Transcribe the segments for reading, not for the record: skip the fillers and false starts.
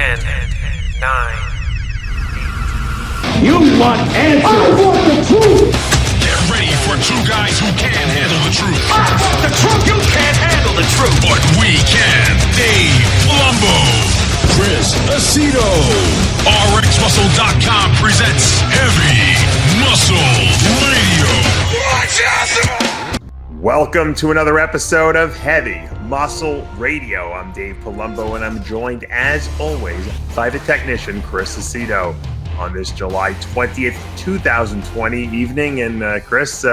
10, 9. You want answers? I want the truth! Get ready for two guys who can't handle the truth. I want the truth! You can't handle the truth! But we can. Dave Palumbo, Chris Aceto. RXMuscle.com presents Heavy Muscle Radio. Watch out! Welcome to another episode of Heavy Muscle Radio. I'm Dave Palumbo, and I'm joined, as always, by the technician, Chris Aceto, on this July 20th, 2020 evening. And Chris,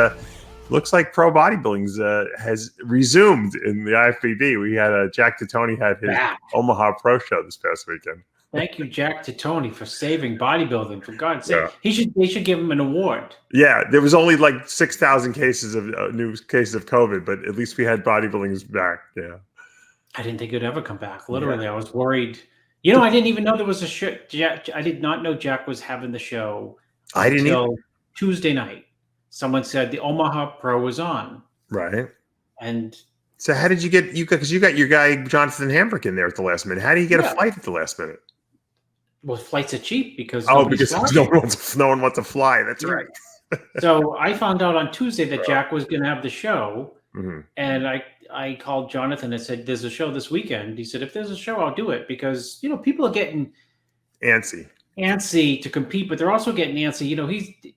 looks like pro bodybuilding has resumed in the IFBB. We had Jack Titoni had his Omaha Pro Show this past weekend. Thank you, Jack Titoni, for saving bodybuilding. For God's sake, they should give him an award. Yeah, there was only like 6,000 cases of new cases of COVID, but at least we had bodybuilding's back. Yeah, I didn't think it would ever come back. Literally, I was worried. You know, I didn't even know there was a show. I did not know Jack was having the show. I didn't until Tuesday night. Someone said the Omaha Pro was on. Right. And so, how did you get because you got your guy Jonathan Hambrick in there at the last minute? How do you get a flight at the last minute? Well, flights are cheap because no one wants to fly. That's right. So I found out on Tuesday that Jack was going to have the show, and I called Jonathan and said, "There's a show this weekend." He said, "If there's a show, I'll do it," because people are getting antsy to compete, but they're also getting antsy.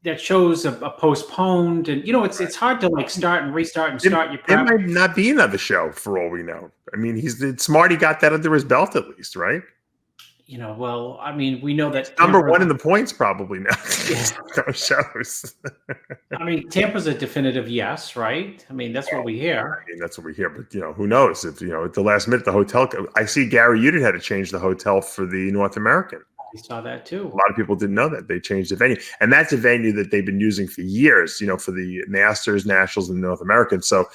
That shows are postponed, and it's hard to like start and restart and start your prep. There might not be another show for all we know. I mean, it's smart he got that under his belt at least, right? Well, I mean, we know that number one in the points probably now. Those shows. I mean, Tampa's a definitive yes, right? I mean, that's what we hear. I mean, that's what we hear. But who knows? If at the last minute, the hotel. I see Gary Udit had to change the hotel for the North American. I saw that too. A lot of people didn't know that they changed the venue, and that's a venue that they've been using for years. For the Masters, Nationals, and North American. So,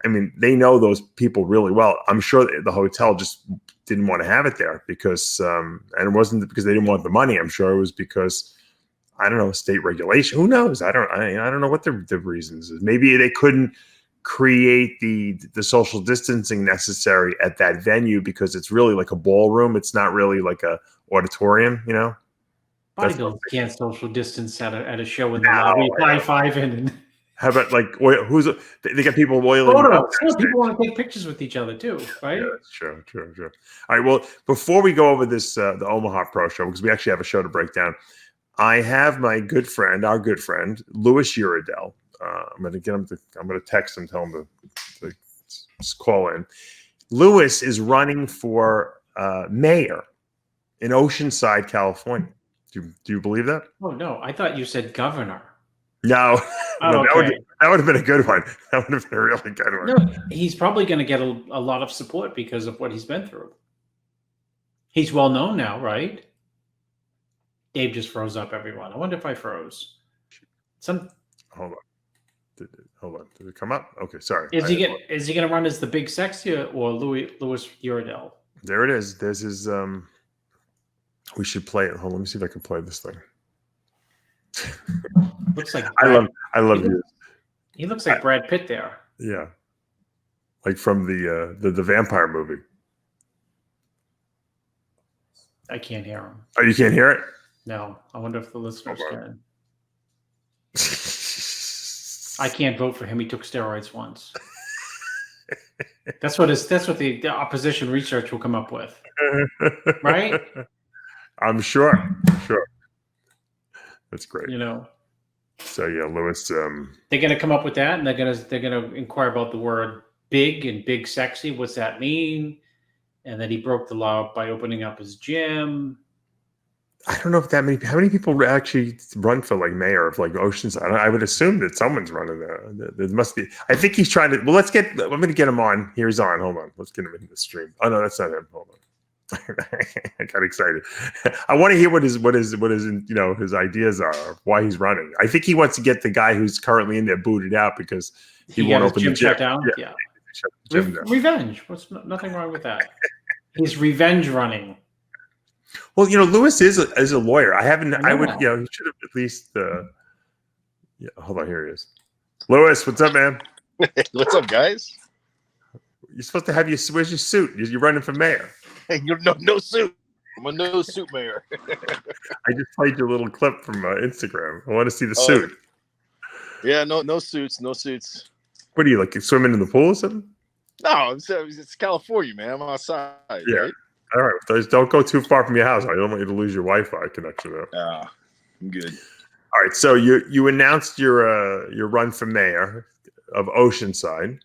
I mean, they know those people really well. I'm sure the hotel just didn't want to have it there because, and it wasn't because they didn't want the money. I'm sure it was because, I don't know, state regulation. Who knows? I don't know what the reasons is. Maybe they couldn't create the social distancing necessary at that venue because it's really like a ballroom. It's not really like a auditorium. Bodybuilders can't social distance at a show in the lobby, high-fiving. How about they got people oiling? People want to take pictures with each other too, right? Yeah, sure. All right. Well, before we go over this, the Omaha Pro Show, because we actually have a show to break down, I have our good friend, Louis Uridel. I'm going to get him I'm going to text him, tell him to call in. Louis is running for mayor in Oceanside, California. Do you believe that? Oh no, I thought you said governor. No, okay. that would have been a good one. That would have been a really good one. No, he's probably going to get a lot of support because of what he's been through. He's well known now, right? Dave just froze up, everyone. I wonder if I froze. Hold on. Did it come up? Okay, sorry. Is he going to run as the big sexy or Louis Uridel? There it is. There's his. We should play it. Hold on. Let me see if I can play this thing. Looks like I love you. He looks like Brad Pitt there. Yeah, like from the vampire movie. I can't hear him. Oh, you can't hear it? No. I wonder if the listeners can. I can't vote for him. He took steroids once. That's what the opposition research will come up with, right? I'm sure. That's great. So yeah, Louis. They're gonna come up with that, and they're gonna inquire about the word "big" and "big sexy." What's that mean? And then he broke the law by opening up his gym. I don't know if how many people actually run for like mayor of like Oceanside. I would assume that someone's running there. There must be. I think he's trying to. Well, I'm going to get him on. Here's on. Hold on. Let's get him in the stream. Oh no, that's not him. Hold on. I got excited. I want to hear what his his ideas are, why he's running. I think he wants to get the guy who's currently in there booted out because he won't open the gym. Shut down. Yeah. Revenge. Nothing wrong with that. He's revenge running. Well, Louis is a lawyer. I would, he should have at least. Hold on, here he is. Louis, what's up, man? What's up, guys? You're supposed to have where's your suit? You're running for mayor. You're no suit. I'm a no suit mayor. I just played your little clip from Instagram. I want to see the suit. Yeah, no suits, no suits. What are you like swimming in the pool or something? No, it's California, man. I'm outside. Yeah. Right? All right. Don't go too far from your house. I don't want you to lose your Wi-Fi connection. Though. I'm good. All right. So you announced your run for mayor of Oceanside.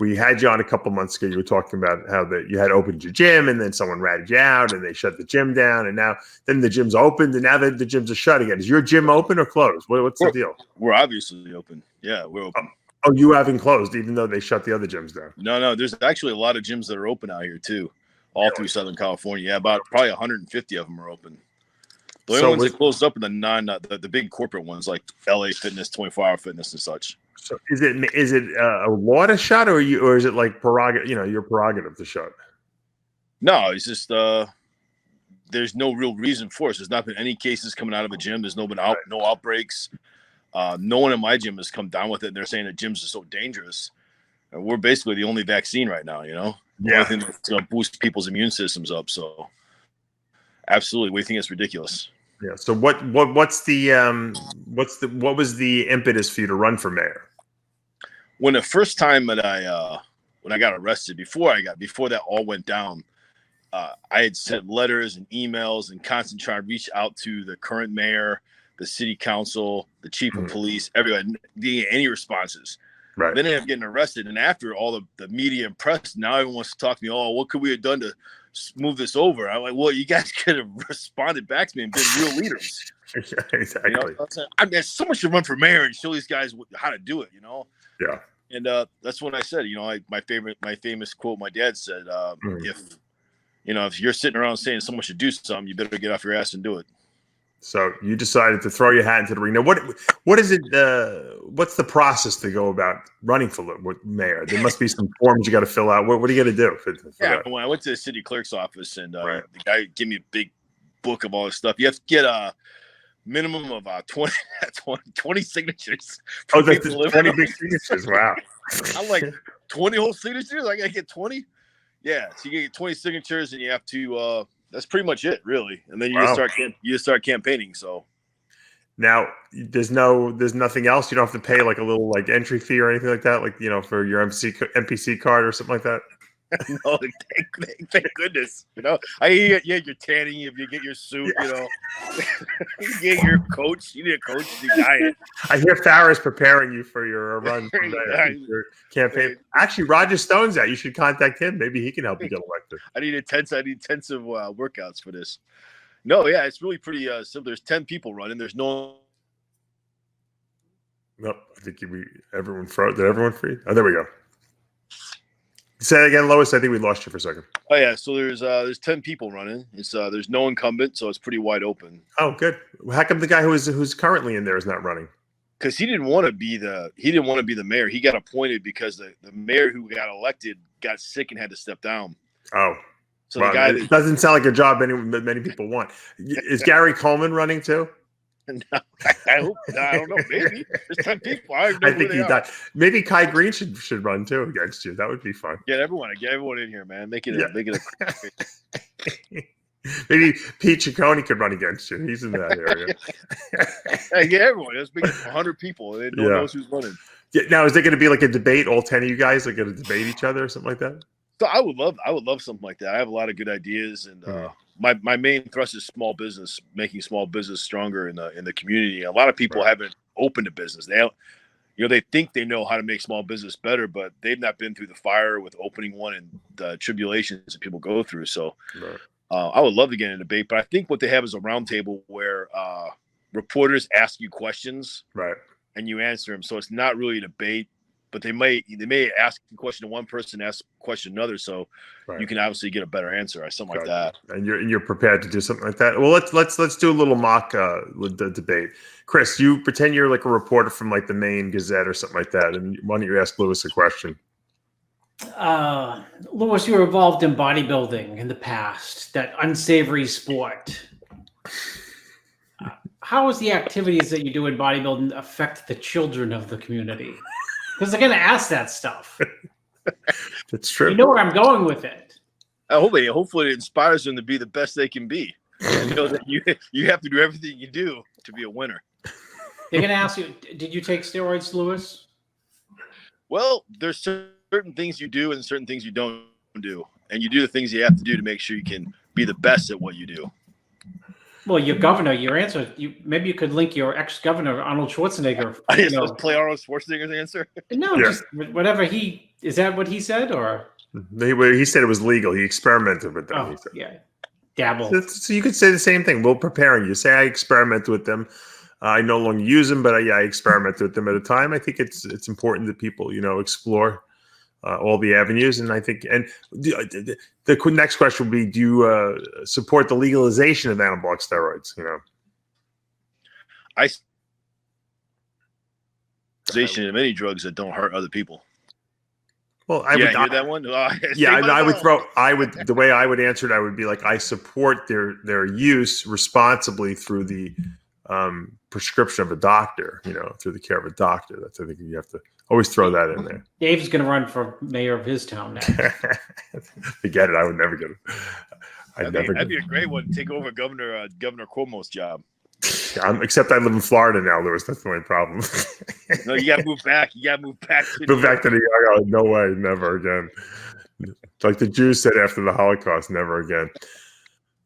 We had you on a couple months ago. You were talking about how that you had opened your gym, and then someone ratted you out, and they shut the gym down, and then the gym's opened, and now the gyms are shut again. Is your gym open or closed? What's the deal? We're obviously open. Yeah, we're open. Oh, you haven't closed, even though they shut the other gyms down. No. There's actually a lot of gyms that are open out here too, all through Southern California. Yeah, about probably 150 of them are open. The only ones that closed up are the big corporate ones like LA Fitness, 24-hour Fitness, and such. So is it a law to shut, or is it like prerogative? Your prerogative to shut? No, it's just there's no real reason for it. There's not been any cases coming out of a gym. There's no outbreaks. No one in my gym has come down with it. And they're saying that gyms are so dangerous. And we're basically the only vaccine right now. The only thing that's going to boost people's immune systems up. So, absolutely, we think it's ridiculous. Yeah. So what was the impetus for you to run for mayor? When the first time that I got arrested, before that all went down, I had sent letters and emails and constantly trying to reach out to the current mayor, the city council, the chief of police, everyone, getting any responses. Right. Then I ended up getting arrested. And after all the media and press, now everyone wants to talk to me. Oh, what could we have done to move this over? I'm like, well, you guys could have responded back to me and been real leaders. Yeah, exactly. There's so much to run for mayor and show these guys how to do it, Yeah. And that's when I said, my famous quote my dad said, if you're sitting around saying someone should do something, you better get off your ass and do it. So you decided to throw your hat into the ring. Now, what is it? What's the process to go about running for mayor? There must be some forms you got to fill out. What are you going to do? For that? When I went to the city clerk's office and the guy gave me a big book of all this stuff, you have to get a minimum of 20 signatures. Oh, that's 20 big signatures. Wow. I'm like 20 whole signatures. I got to get 20. Yeah, so you get 20 signatures, and you have to. That's pretty much it, really. And then you start campaigning. So now there's nothing else. You don't have to pay like a little like entry fee or anything like that, like for your NPC card or something like that. No, thank goodness. I hear you're tanning if you get your suit. You get your coach. You need a coach to diet. I hear Farrah's preparing you for your run, your campaign. Actually, Roger Stone's out. You should contact him. Maybe he can help you get elected. I need intensive workouts for this. No, yeah, it's really pretty simple. There's 10 people running. There's no. Nope. I think everyone froze. Did everyone freeze? Oh, there we go. Say that again, Lois. I think we lost you for a second. Oh yeah, so there's 10 people running. It's there's no incumbent, so it's pretty wide open. Oh, good. How come the guy who's currently in there is not running? Because he didn't want to be the mayor. He got appointed because the mayor who got elected got sick and had to step down. Oh, so the guy it doesn't sound like a job many people want. Is Gary Coleman running too? No, I don't know. Maybe there's 10 people. I think he died. Maybe Kai Green should run too against you. That would be fun. Get everyone in here, man. Make it Maybe Pete Ciccone could run against you. He's in that area. Yeah, everyone. There's 100 people. And no one knows who's running. Yeah, now, is there going to be like a debate? All 10 of you guys are going to debate each other or something like that? So I would love something like that. I have a lot of good ideas, and my main thrust is small business, making small business stronger in the community. A lot of people haven't opened a business. They think they know how to make small business better, but they've not been through the fire with opening one and the tribulations that people go through. So I would love to get in a debate, but I think what they have is a roundtable where reporters ask you questions, and you answer them. So it's not really a debate. But they may ask a question to one person, ask a question to another, so you can obviously get a better answer or something like that. And you're prepared to do something like that. Well, let's do a little mock debate. Chris, you pretend you're like a reporter from like the Maine Gazette or something like that, and why don't you ask Lewis a question? Lewis, you were involved in bodybuilding in the past, that unsavory sport. How does the activities that you do in bodybuilding affect the children of the community? Because they're going to ask that stuff. That's true. You know where I'm going with it. Hopefully it inspires them to be the best they can be. You know that you have to do everything you do to be a winner. They're going to ask you, did you take steroids, Lewis? Well, there's certain things you do and certain things you don't do. And you do the things you have to do to make sure you can be the best at what you do. Well, your governor, your answer, maybe you could link your ex-governor, Arnold Schwarzenegger. I just supposed to play Arnold Schwarzenegger's answer? No, just whatever is that what he said? Or he said it was legal. He experimented with them. Oh, yeah. Dabble. So you could say the same thing. We're preparing you. Say I experimented with them. I no longer use them, but I experimented with them at a time. I think it's important that people, explore all the avenues. And I think, and the next question would be, do you support the legalization of anabolic steroids? Legalization of any drugs that don't hurt other people. Well, I would hear that one. The way I would answer it, I would be like, I support their use responsibly through the prescription of a doctor, through the care of a doctor. I think you have to always throw that in there. Dave's going to run for mayor of his town now. Forget it. I would never get it. That'd be a great one. Take over Governor Cuomo's job. Except I live in Florida now, Lewis. That's the only problem. No, you got to move back. You got to move back. Move back to New York. No way. Never again. Like the Jews said after the Holocaust, never again.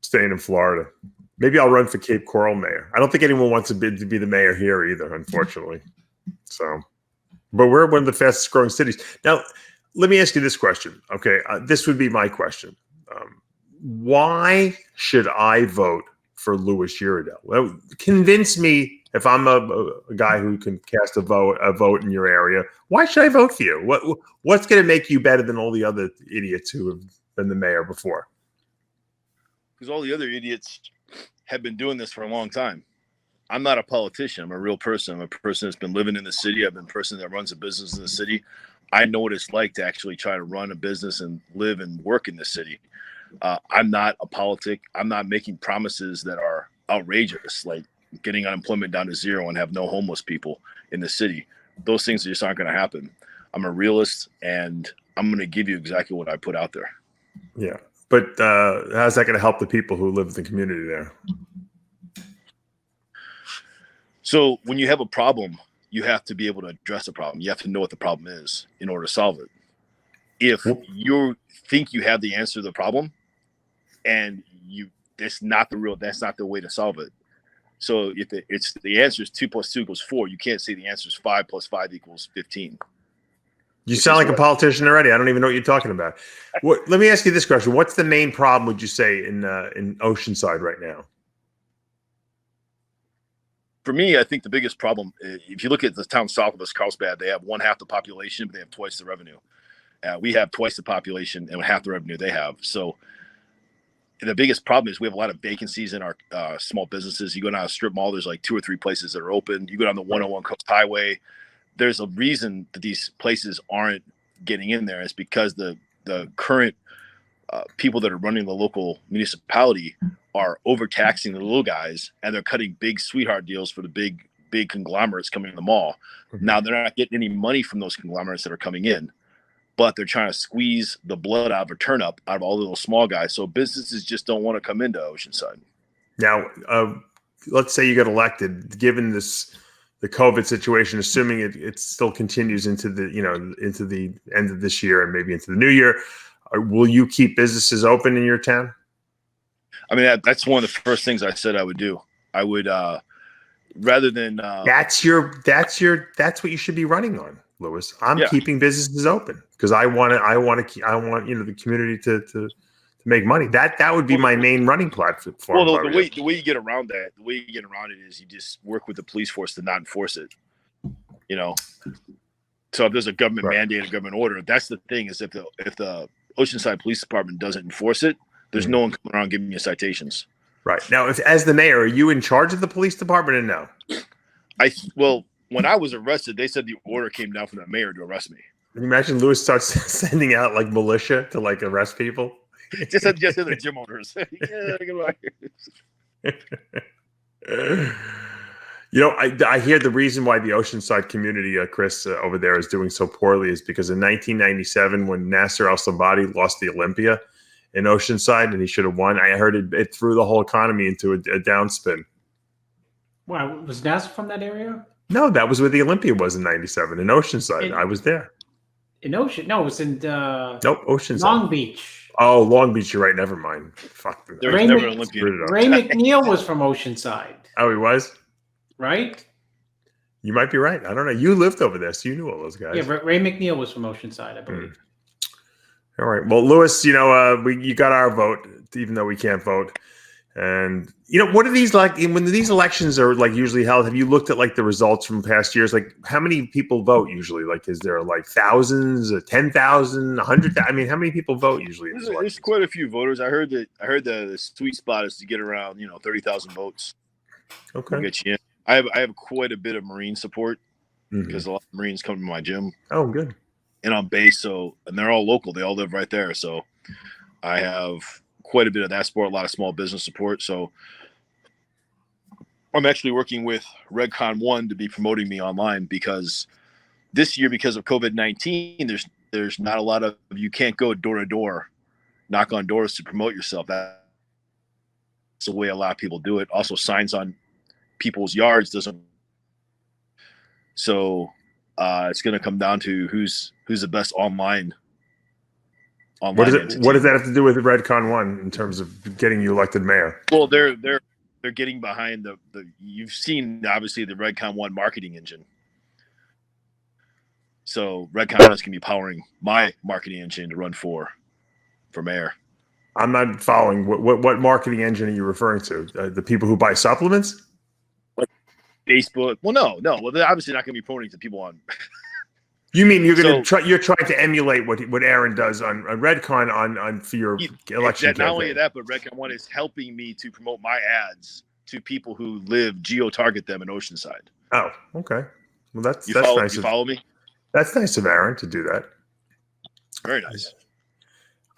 Staying in Florida. Maybe I'll run for Cape Coral mayor. I don't think anyone wants to be the mayor here either, unfortunately. So, but we're one of the fastest growing cities. Now, let me ask you this question. Okay, this would be my question. Why should I vote for Louis Uridel? Well, convince me if I'm a guy who can cast a vote in your area. Why should I vote for you? What's going to make you better than all the other idiots who have been the mayor before? Because all the other idiots have been doing this for a long time. I'm not a politician. I'm a real person. I'm a person that's been living in the city. I've been a person that runs a business in the city. I know what it's like to actually try to run a business and live and work in the city. I'm not a politic. I'm not making promises that are outrageous, like getting unemployment down to zero and have no homeless people in the city. Those things just aren't going to happen. I'm a realist, and I'm going to give you exactly what I put out there. Yeah. But how's that going to help the people who live in the community there? So when you have a problem, you have to be able to address the problem. You have to know what the problem is in order to solve it. If you think you have the answer to the problem and that's not the way to solve it. So if the answer is 2 + 2 = 4, you can't say the answer is 5 + 5 = 15. You sound like a politician already. I don't even know what you're talking about. Let me ask you this question. What's the main problem, would you say, in Oceanside right now? For me, I think the biggest problem, if you look at the town south of us, Carlsbad, they have 1/2 the population, but they have twice the revenue. We have twice the population and half the revenue they have. So the biggest problem is we have a lot of vacancies in our small businesses. You go down a strip mall, there's like 2 or 3 places that are open. You go down the 101 Coast Highway. There's a reason that these places aren't getting in there. It's because the current people that are running the local municipality are overtaxing the little guys, and they're cutting big sweetheart deals for the big conglomerates coming in the mall. Now they're not getting any money from those conglomerates that are coming in, but they're trying to squeeze the blood out of a turnip out of all the little small guys. So businesses just don't want to come into Oceanside. Now, let's say you get elected, given the COVID situation, assuming it still continues into the end of this year and maybe into the new year, will you keep businesses open in your town? I mean, that's one of the first things I said I would do. I would rather than that's what you should be running on, Lewis. I'm keeping businesses open because I want the community to make money. That would be my main running platform. Well, the way you get around that, is you just work with the police force to not enforce it. So if there's a government mandate, a government order, that's the thing, is if the Oceanside Police Department doesn't enforce it, there's no one coming around giving you citations. Right. Now, as the mayor, are you in charge of the police department or no? Well, when I was arrested, they said the order came down from the mayor to arrest me. Can you imagine Lewis starts sending out like militia to like arrest people? just the gym owners. I hear the reason why the Oceanside community, Chris, over there is doing so poorly is because in 1997, when Nasser Al-Sabadi lost the Olympia, in Oceanside, and he should have won. I heard it threw the whole economy into a downspin. Wow, was NASA from that area? No, that was where the Olympia was in '97 in Oceanside. I was there. In Ocean? No, it was in Nope, Oceanside. Long Beach. Oh, Long Beach. You're right. Never mind. Fuck. There was never an Olympian. Ray McNeil was from Oceanside. Oh, he was? Right? You might be right. I don't know. You lived over there, so you knew all those guys. Yeah, Ray McNeil was from Oceanside, I believe. All right. Well, Lewis, you got our vote, even though we can't vote. And what are these like when these elections are like usually held? Have you looked at like the results from past years? Like how many people vote usually? Like is there like thousands, 10,000, 100,000? I mean, how many people vote usually? There's quite a few voters. I heard the sweet spot is to get around 30,000 votes. Okay. Get you in. I have quite a bit of Marine support because a lot of Marines come to my gym. Oh, good. And I'm based, and they're all local. They all live right there. So I have quite a bit of that support, a lot of small business support. So I'm actually working with Redcon 1 to be promoting me online because this year, because of COVID-19, there's not a lot of, you can't go door to door, knock on doors to promote yourself. That's the way a lot of people do it. Also, signs on people's yards doesn't. So it's going to come down to who's the best online. What does that have to do with Redcon 1 in terms of getting you elected mayor? Well, they're getting behind the you've seen obviously the Redcon 1 marketing engine. So Redcon 1 is going to be powering my marketing engine to run for mayor. I'm not following. What marketing engine are you referring to? The people who buy supplements? Facebook. Well, no. Well, they're obviously not going to be promoting to people on. You mean you're going to try? You're trying to emulate what Aaron does on Redcon on for your election campaign. Not only that, but Redcon 1 is helping me to promote my ads to people who live geo-target them in Oceanside. Oh, okay. Well, that's nice. You follow me? That's nice of Aaron to do that. Very nice.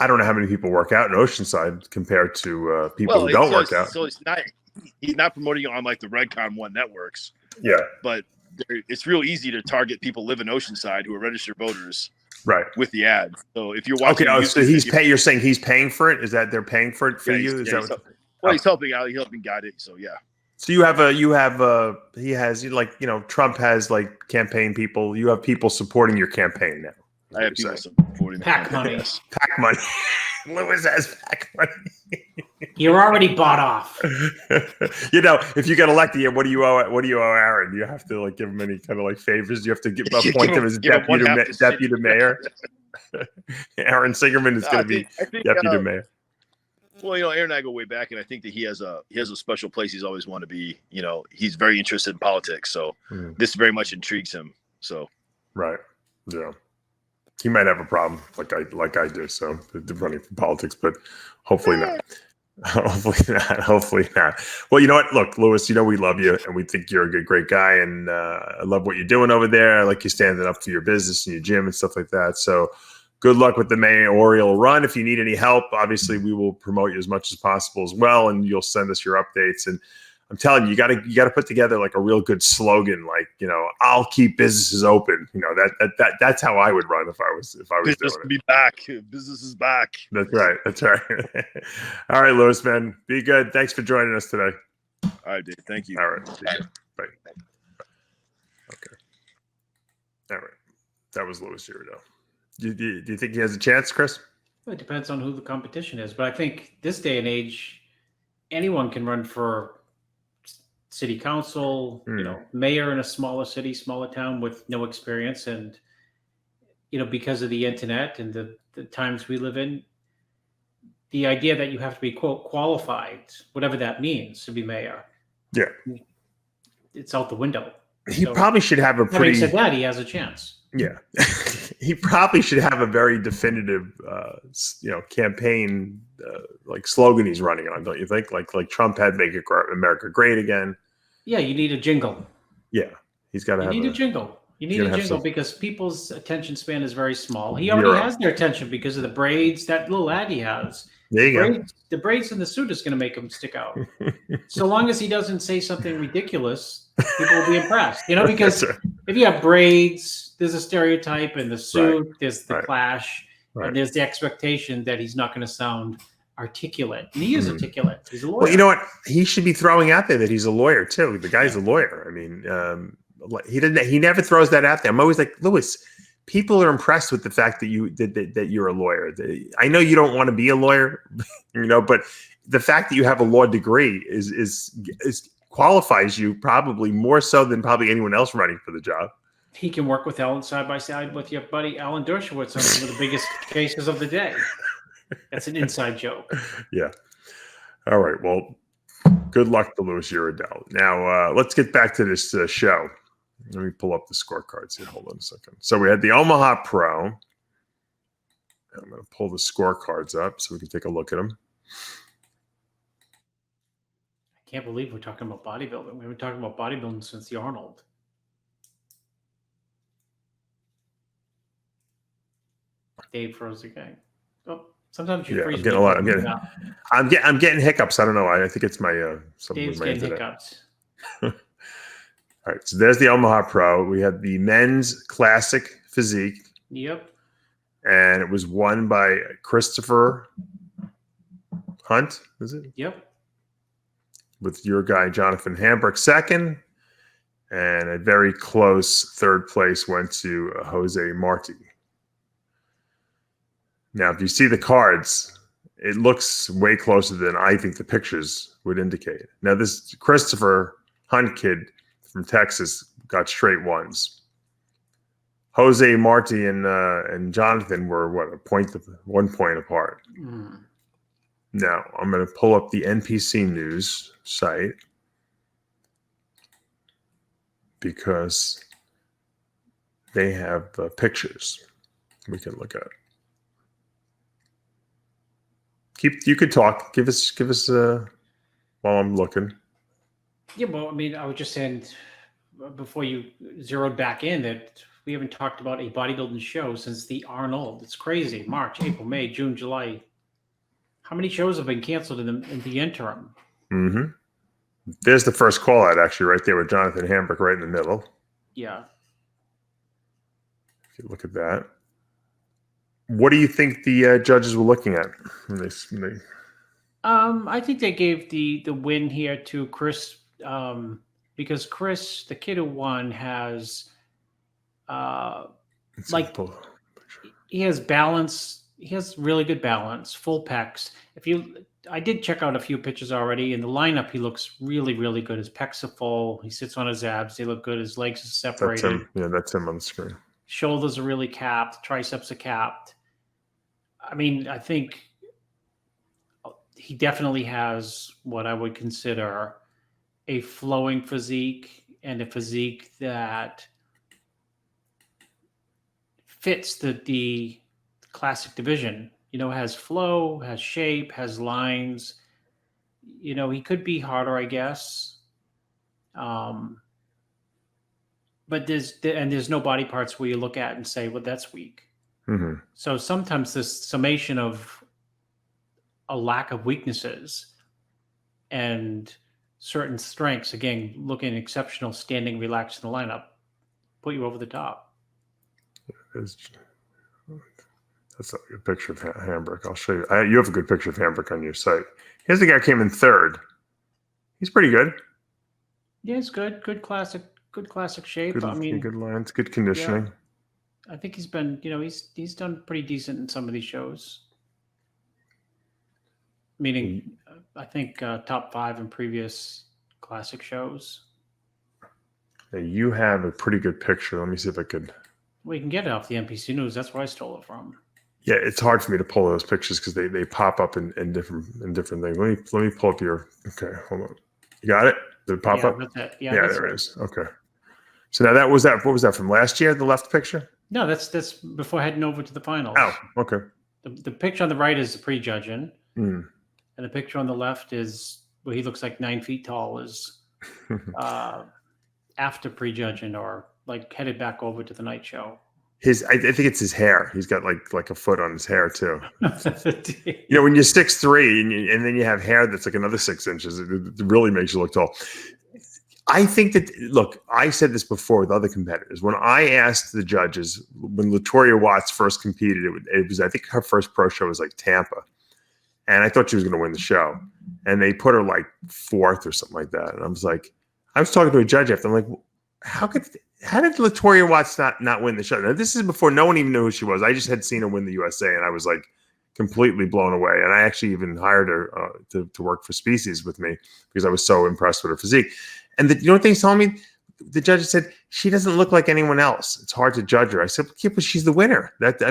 I don't know how many people work out in Oceanside compared to people who don't work out. So he's not promoting it on like the Redcon 1 networks. Yeah, but it's real easy to target people who live in Oceanside who are registered voters, right? With the ads. So if you're watching, so you're saying he's paying for it? Is that they're paying for it for you? Is that he's helping out. He's helping guide it. So yeah. So he has Trump has like campaign people. You have people supporting your campaign now. I have people supporting PAC money. Yes. PAC money. Lewis has PAC money. You're already bought off. If you get elected, what do you owe Aaron? Do you have to like give him any kind of like favors? Do you have to appoint him as deputy mayor? Aaron Singerman is going to be deputy mayor. Well, Aaron and I go way back, and I think that he has a special place he's always wanted to be. He's very interested in politics, so this very much intrigues him. So, right, yeah, he might have a problem like I do. So running for politics, but hopefully not. Hopefully not. Well, you know what? Look, Lewis, we love you, and we think you're a great guy, and I love what you're doing over there. I like you standing up for your business and your gym and stuff like that. So. Good luck with the mayoral run. If you need any help, obviously we will promote you as much as possible as well, and you'll send us your updates. And I'm telling you, you got to put together like a real good slogan, like I'll keep businesses open. That's how I would run if I was business doing it. Be back. Business is back. That's right. All right, Lewis, man, be good. Thanks for joining us today. All right, Dave. Thank you. All right. Bye. Okay. All right. That was Lewis Uridel. Do you think he has a chance, Chris? Well, it depends on who the competition is. But I think this day and age, anyone can run for city council, mayor in a smaller city, smaller town with no experience. And, because of the internet and the times we live in, the idea that you have to be, quote, qualified, whatever that means, to be mayor. Yeah. It's out the window. He probably should have a pretty... Having said that, he has a chance. Yeah. He probably should have a very definitive, campaign like slogan he's running on, don't you think? Like Trump had "Make America Great Again." Yeah, you need a jingle. Yeah, he's got to have. You need a jingle. You need a jingle because people's attention span is very small. He already has their attention because of the braids. That little ad he has. There you go. The braids in the suit is going to make him stick out. So long as he doesn't say something ridiculous, people will be impressed. Because if you have braids, there's a stereotype in the suit. Right. There's the clash. And there's the expectation that he's not going to sound articulate. And he is articulate. He's a lawyer. Well, you know what? He should be throwing out there that he's a lawyer too. The guy's a lawyer. I mean, he never throws that out there. I'm always like, Lewis, people are impressed with the fact that you're a lawyer. I know you don't want to be a lawyer, but the fact that you have a law degree is qualifies you probably more so than probably anyone else running for the job. He can work with Alan side by side with your buddy Alan Dershowitz on some of the biggest cases of the day. That's an inside joke. Yeah. All right. Well, good luck to Louis Uridel. Now, let's get back to this show. Let me pull up the scorecards here. Hold on a second. So we had the Omaha Pro. I'm going to pull the scorecards up so we can take a look at them. I can't believe we're talking about bodybuilding. We've been talking about bodybuilding since the Arnold. Dave froze the game. Oh, sometimes you freeze. I'm getting a lot. I'm getting hiccups. I don't know. I think it's my Dave's getting hiccups. All right. So there's the Omaha Pro. We had the men's classic physique. Yep. And it was won by Christopher Hunt. Is it? Yep. With your guy Jonathan Hambrick second, and a very close third place went to Jose Marti. Now, if you see the cards, it looks way closer than I think the pictures would indicate. Now, this Christopher Hunt kid from Texas got straight ones. Jose Marti and Jonathan were 1 point apart. Mm. Now, I'm going to pull up the NPC News site because they have pictures we can look at. You could talk. Give us while I'm looking. Yeah, well, I mean, I was just saying before you zeroed back in that we haven't talked about a bodybuilding show since the Arnold. It's crazy. March, April, May, June, July. How many shows have been canceled in the interim? Mm-hmm. There's the first call out, actually, right there with Jonathan Hambrick right in the middle. Yeah. If you look at that. What do you think the judges were looking at? I think they gave the win here to Chris because Chris, the kid who won, has he has balance. He has really good balance, full pecs. I did check out a few pictures already. In the lineup, he looks really, really good. His pecs are full. He sits on his abs. They look good. His legs are separated. That's him. Yeah, that's him on the screen. Shoulders are really capped. Triceps are capped. I mean, I think he definitely has what I would consider a flowing physique and a physique that fits the classic division. Has flow, has shape, has lines. He could be harder, I guess. But there's no body parts where you look at and say, well, that's weak. Mm-hmm. So sometimes this summation of a lack of weaknesses and certain strengths, again, looking exceptional, standing relaxed in the lineup, put you over the top. That's a good picture of Hambrick. I'll show you. You have a good picture of Hambrick on your site. Here's the guy who came in third. He's pretty good. Yeah, it's good. Good classic shape. Good lines, good conditioning. Yeah, I think he's been, he's done pretty decent in some of these shows. Meaning, I think top 5 in previous classic shows. Now you have a pretty good picture. Let me see if I could. We can get it off the NPC News. That's where I stole it from. Yeah, it's hard for me to pull those pictures because they pop up in different things. Let me pull up your. Okay, hold on. You got it? Did it pop up? That's it. Yeah, there it is. Okay. So now what was that from last year? The left picture? No, that's before heading over to the finals. Oh, okay. The picture on the right is the pre-judging, and the picture on the left is where he looks like 9 feet tall. Is after prejudging or like headed back over to the night show. I think it's his hair. He's got like a foot on his hair too. When you're 6'3" and then you have hair that's like another 6 inches, it really makes you look tall. I think that, look, I said this before with other competitors. When I asked the judges, when Latoya Watts first competed, it was, I think her first pro show was like Tampa. And I thought she was going to win the show. And they put her like fourth or something like that. And I was like, I was talking to a judge after, I'm like, how did Latoya Watts not win the show? Now, this is before no one even knew who she was. I just had seen her win the USA, and I was like completely blown away. And I actually even hired her to work for Species with me because I was so impressed with her physique. And you know what they told me? The judge said, she doesn't look like anyone else. It's hard to judge her. I said, yeah, but she's the winner. That's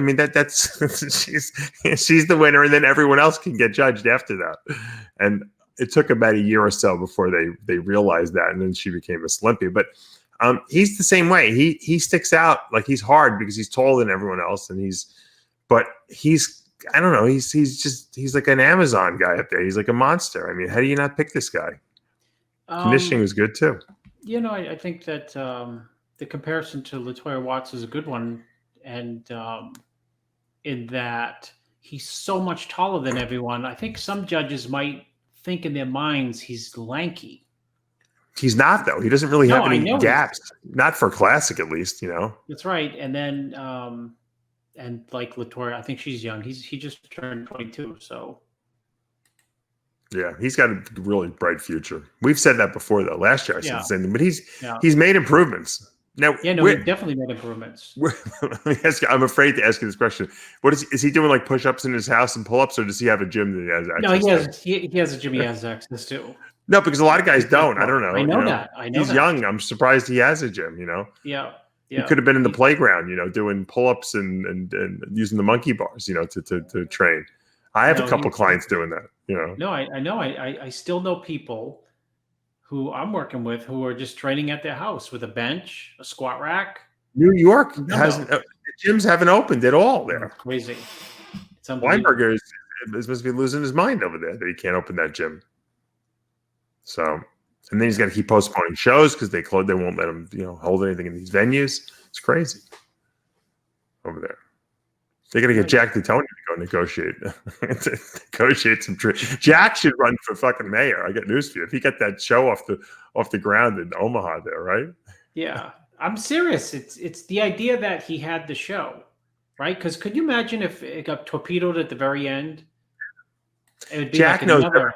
she's the winner, and then everyone else can get judged after that. And it took about a year or so before they realized that, and then she became Miss Olympia. But he's the same way. He sticks out, like he's hard because he's taller than everyone else, and he's I don't know, he's like an Amazon guy up there. He's like a monster. I mean, how do you not pick this guy? Conditioning was good too. You know, I think that the comparison to Latoya Watts is a good one, and in that he's so much taller than everyone. I think some judges might think in their minds he's lanky. He's not, though. He doesn't really have any gaps. Not for classic, at least, you know. That's right. And then, and like Latoya, I think she's young. He just turned 22, so. Yeah, he's got a really bright future. We've said that before, though. Last year I said the same thing, but he's made improvements. Now, he definitely made improvements. Let me ask you, I'm afraid to ask you this question. What is he doing, like push-ups in his house and pull-ups, or does he have a gym that he has access to? No, he has a gym he has access to. No, because a lot of guys don't. I don't know. I know that. He's young. I'm surprised he has a gym, you know? Yeah. He could have been in the playground, you know, doing pull-ups and using the monkey bars, you know, to train. I have a couple clients doing that, you know. No, I know. I still know people who I'm working with who are just training at their house with a bench, a squat rack. New York hasn't. The gyms haven't opened at all there. It's crazy. It's Weinberger is supposed to be losing his mind over there that he can't open that gym. So, and then he's got to keep postponing shows because they won't let him, you know, hold anything in these venues. It's over there. They got to get Jack Tony to go negotiate some Jack should run for fucking mayor. I got news for you. If he got that show off the ground in Omaha there, right? Yeah, I'm serious. It's the idea that he had the show, right? Because could you imagine if it got torpedoed at the very end? It would be Jack like knows another.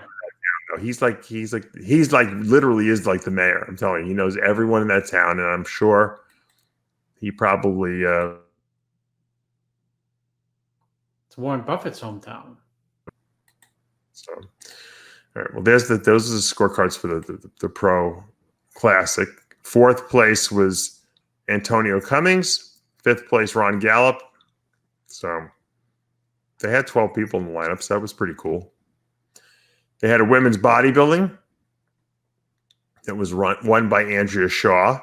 He's like literally is like the mayor. I'm telling you, he knows everyone in that town, and I'm sure he probably. It's Warren Buffett's hometown. So, all right. Well, those are the scorecards for the Pro Classic. Fourth place was Antonio Cummings. Fifth place, Ron Gallup. So they had 12 people in the lineup, so that was pretty cool. They had a women's bodybuilding that was won by Andrea Shaw,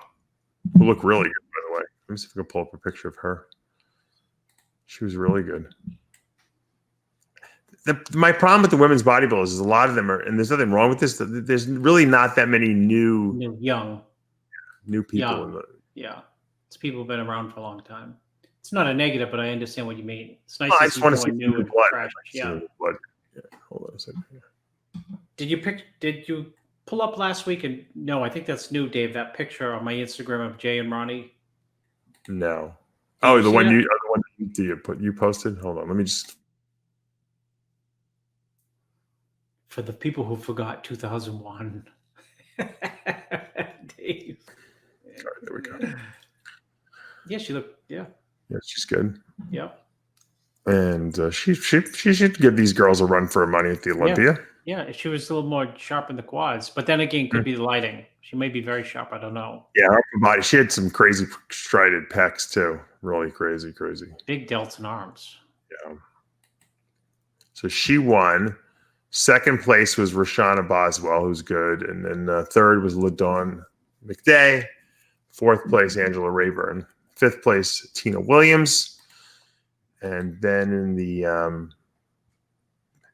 who looked really good, by the way. Let me see if I can pull up a picture of her. She was really good. My problem with the women's bodybuilders is a lot of them are, and there's nothing wrong with this. There's really not that many new people. It's people who've been around for a long time. It's not a negative, but I understand what you mean. It's nice. I just want to see new the blood. fresh. Yeah. Hold on a second. Did you pull up last week? And no, I think that's new, Dave. That picture on my Instagram of Jay and Ronnie. No. Oh, the one you posted. Hold on, let me just. For the people who forgot 2001, Dave. Sorry, there we go. Yeah, she looked. Yeah, she's good. Yeah, and she should give these girls a run for her money at the Olympia. Yeah, she was a little more sharp in the quads, but then again, could be the lighting. She may be very sharp. I don't know. Yeah, her body. She had some crazy strided pecs too. Really crazy. Big delts and arms. Yeah. So she won. Second place was Rashana Boswell, who's good. And then third was LaDawn McDay. Fourth place, Angela Rayburn. Fifth place, Tina Williams. And then in the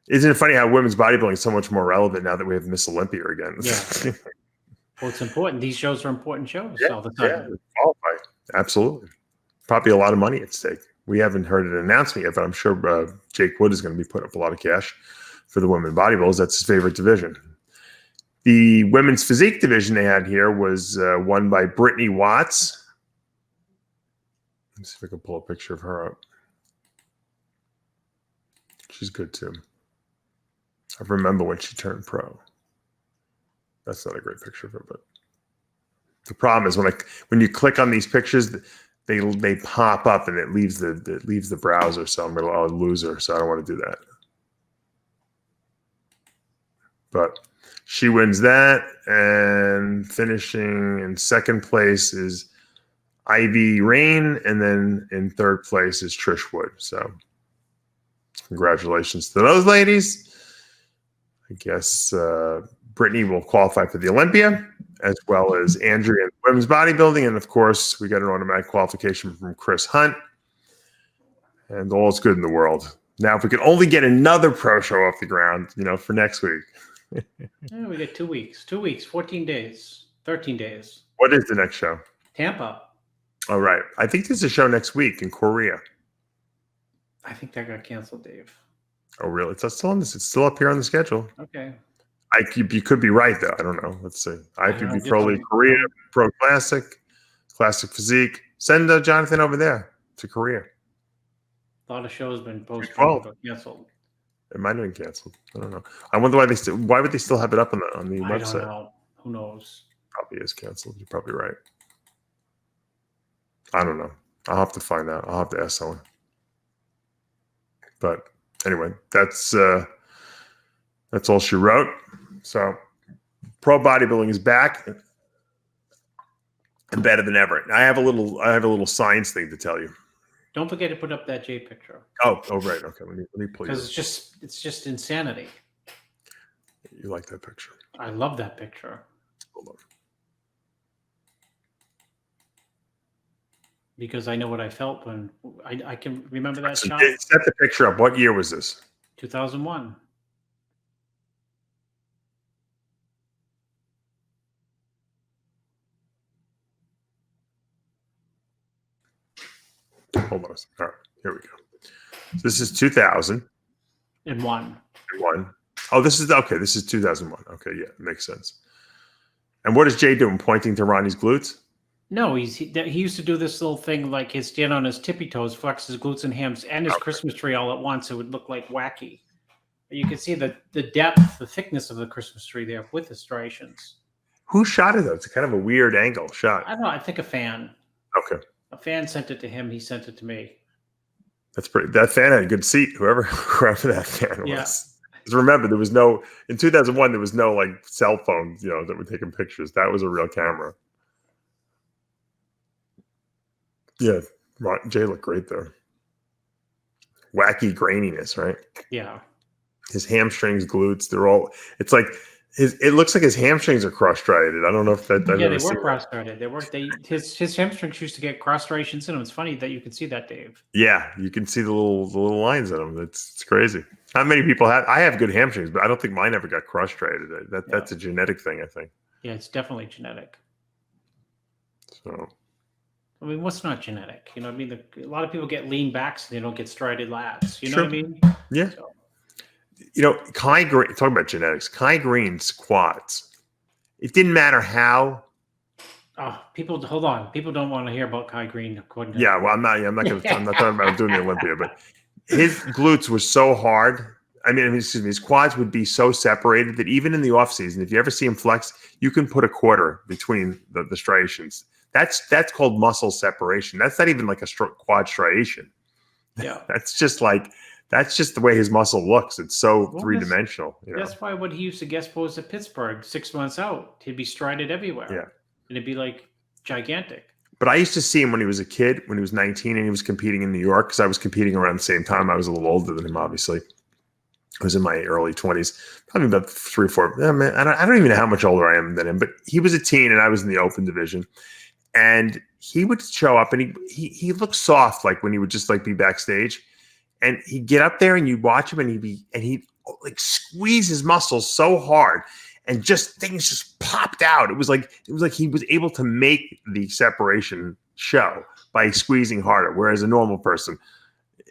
isn't it funny how women's bodybuilding is so much more relevant now that we have Miss Olympia again? Yeah. Well, it's important. These shows are important shows all the time. Yeah, qualify. Absolutely. Probably a lot of money at stake. We haven't heard an announcement yet, but I'm sure Jake Wood is going to be putting up a lot of cash for the women bodybuilders. That's his favorite division. The women's physique division they had here was won by Brittany Watts. Let's see if I can pull a picture of her up. She's good too. I remember when she turned pro. That's not a great picture of her, but the problem is when you click on these pictures, they pop up and it leaves the browser, so I'm a loser, so I don't want to do that. But she wins that, and finishing in second place is Ivy Rain, and then in third place is Trish Wood. So congratulations to those ladies. I guess Brittany will qualify for the Olympia, as well as Andrea in women's bodybuilding. And of course, we got an automatic qualification from Chris Hunt. And all is good in the world. Now, if we could only get another pro show off the ground, for next week. Yeah, we get 2 weeks. 2 weeks, 14 days, 13 days. What is the next show? Tampa. All right. I think there's a show next week in Korea. I think that got canceled, Dave. Oh, really? It's still on this. It's still up here on the schedule. Okay. You could be right, though. I don't know. Let's see. IFBB Pro League Korea, Pro Classic, Classic Physique. Send Jonathan over there to Korea. A lot of shows been postponed but canceled. It might have been canceled. I don't know. I wonder why would they still have it up on the website? I don't know. Who knows? Probably is canceled. You're probably right. I don't know. I'll have to find out. I'll have to ask someone. But anyway, that's all she wrote. So pro bodybuilding is back and better than ever. I have a little science thing to tell you. Don't forget to put up that J picture. Oh, right. Okay, let me pull you. Because it's just insanity. You like that picture? I love that picture. Hold on. Because I know what I felt when I can remember that shot. Set the picture up. What year was this? 2001. Hold on a second. All right, here we go. So this is 2000. And one. Oh, this is 2001. Okay, yeah, makes sense. And what is Jay doing? Pointing to Ronnie's glutes? No, he used to do this little thing like he'd stand on his tippy toes, flex his glutes and hams, and his Christmas tree all at once. It would look like wacky. You can see the depth, the thickness of the Christmas tree there with the striations. Who shot it though? It's kind of a weird angle shot. I don't know. I think a fan. Okay. A fan sent it to him. He sent it to me. That's pretty. That fan had a good seat. Whoever that fan was. Yeah. Because remember, in 2001 there was no like cell phones, that were taking pictures. That was a real camera. Yeah, Jay looked great there. Wacky graininess, right? Yeah. His hamstrings, glutes, they're all. It's like it looks like his hamstrings are cross-striated. I don't know if that. Yeah, they were cross-striated. His hamstrings used to get cross striations in them. It's funny that you can see that, Dave. Yeah, you can see the little lines in them. It's crazy. Not many people have. I have good hamstrings, but I don't think mine ever got cross-striated. That's a genetic thing, I think. Yeah, it's definitely genetic. So. I mean, what's not genetic? A lot of people get lean backs and they don't get striated lats. You know what I mean? Yeah. So. Kai Green, talking about genetics, Kai Green's quads. It didn't matter how. Oh, hold on. People don't want to hear about Kai Green. Yeah, well, I'm not talking about doing the Olympia, but his glutes were so hard. His quads would be so separated that even in the off season, if you ever see him flex, you can put a quarter between the striations. That's called muscle separation. That's not even like a quad striation. Yeah. That's just the way his muscle looks. It's so three-dimensional. That's why when he used to guest pose at Pittsburgh 6 months out, he'd be strided everywhere. Yeah. And it'd be like gigantic. But I used to see him when he was a kid, when he was 19 and he was competing in New York, because I was competing around the same time. I was a little older than him, obviously. I was in my early 20s, probably about 3 or 4. I don't even know how much older I am than him, but he was a teen and I was in the open division. And he would show up and he looked soft, like when he would just like be backstage. And he'd get up there and you'd watch him and he'd like squeeze his muscles so hard and things just popped out. It was like he was able to make the separation show by squeezing harder. Whereas a normal person,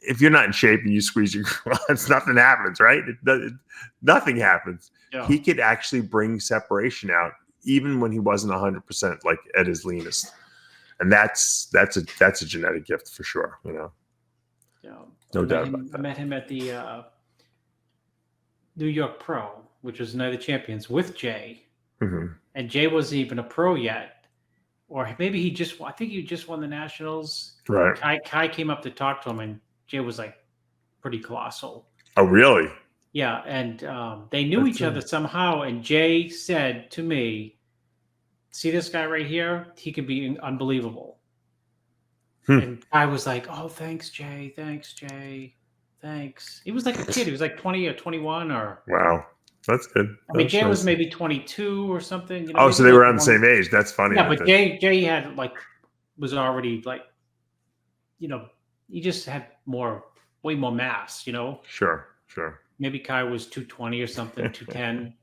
if you're not in shape and you squeeze your quads, nothing happens, right? Nothing happens. Yeah. He could actually bring separation out even when he wasn't 100% like at his leanest. And that's a genetic gift for sure, you know. Yeah. No doubt about that. I met him at the New York Pro, which was Night of the Champions with Jay. Mm-hmm. And Jay wasn't even a pro yet. Or maybe I think he just won the Nationals. Right. Kai came up to talk to him, and Jay was like pretty colossal. Oh, really? Yeah, and they knew each other somehow. And Jay said to me, "See this guy right here? He could be unbelievable." And I was like, "Oh, thanks, Jay. Thanks, Jay. Thanks." He was like a kid. He was like 20 or 21 or. Wow, that's good. I mean, Jay was maybe 22 or something. You know, oh, so they were around the same age. That's funny. Yeah, but Jay had was already you know, he just had way more mass. You know. Sure. Maybe Kai was 220 or something, 210.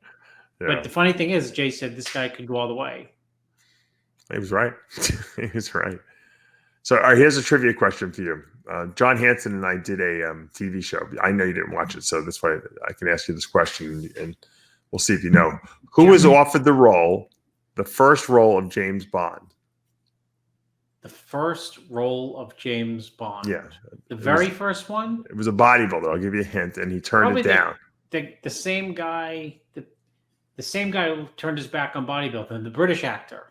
Yeah. But the funny thing is, Jay said this guy could go all the way. He was right. He was right. So here's a trivia question for you. John Hanson and I did a TV show. I know you didn't watch it, so that's why I can ask you this question, and we'll see if you know. Who was offered the first role of James Bond? The first role of James Bond. Yeah. The very first one? It was a bodybuilder. I'll give you a hint, and he turned it down. The same guy, the same guy who turned his back on bodybuilding, the British actor.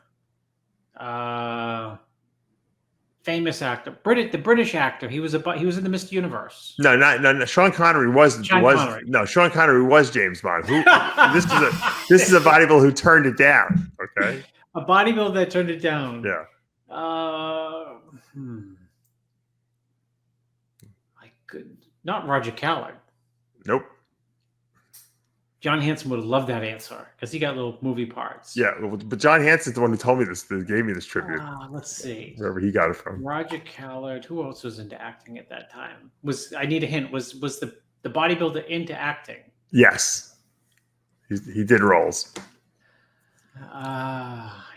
Famous actor, the British actor. He was in the Mr. Universe. No. Sean Connery was Sean Connery was James Bond. This is a bodybuilder who turned it down. Okay, a bodybuilder that turned it down. Yeah. I could not Roger Callard. Nope. John Hanson would have loved that answer because he got little movie parts. Yeah, but John Hanson's the one who told me this, that gave me this tribute. Let's see. Wherever he got it from. Roger Callard. Who else was into acting at that time? I need a hint. Was the bodybuilder into acting? Yes. He did roles.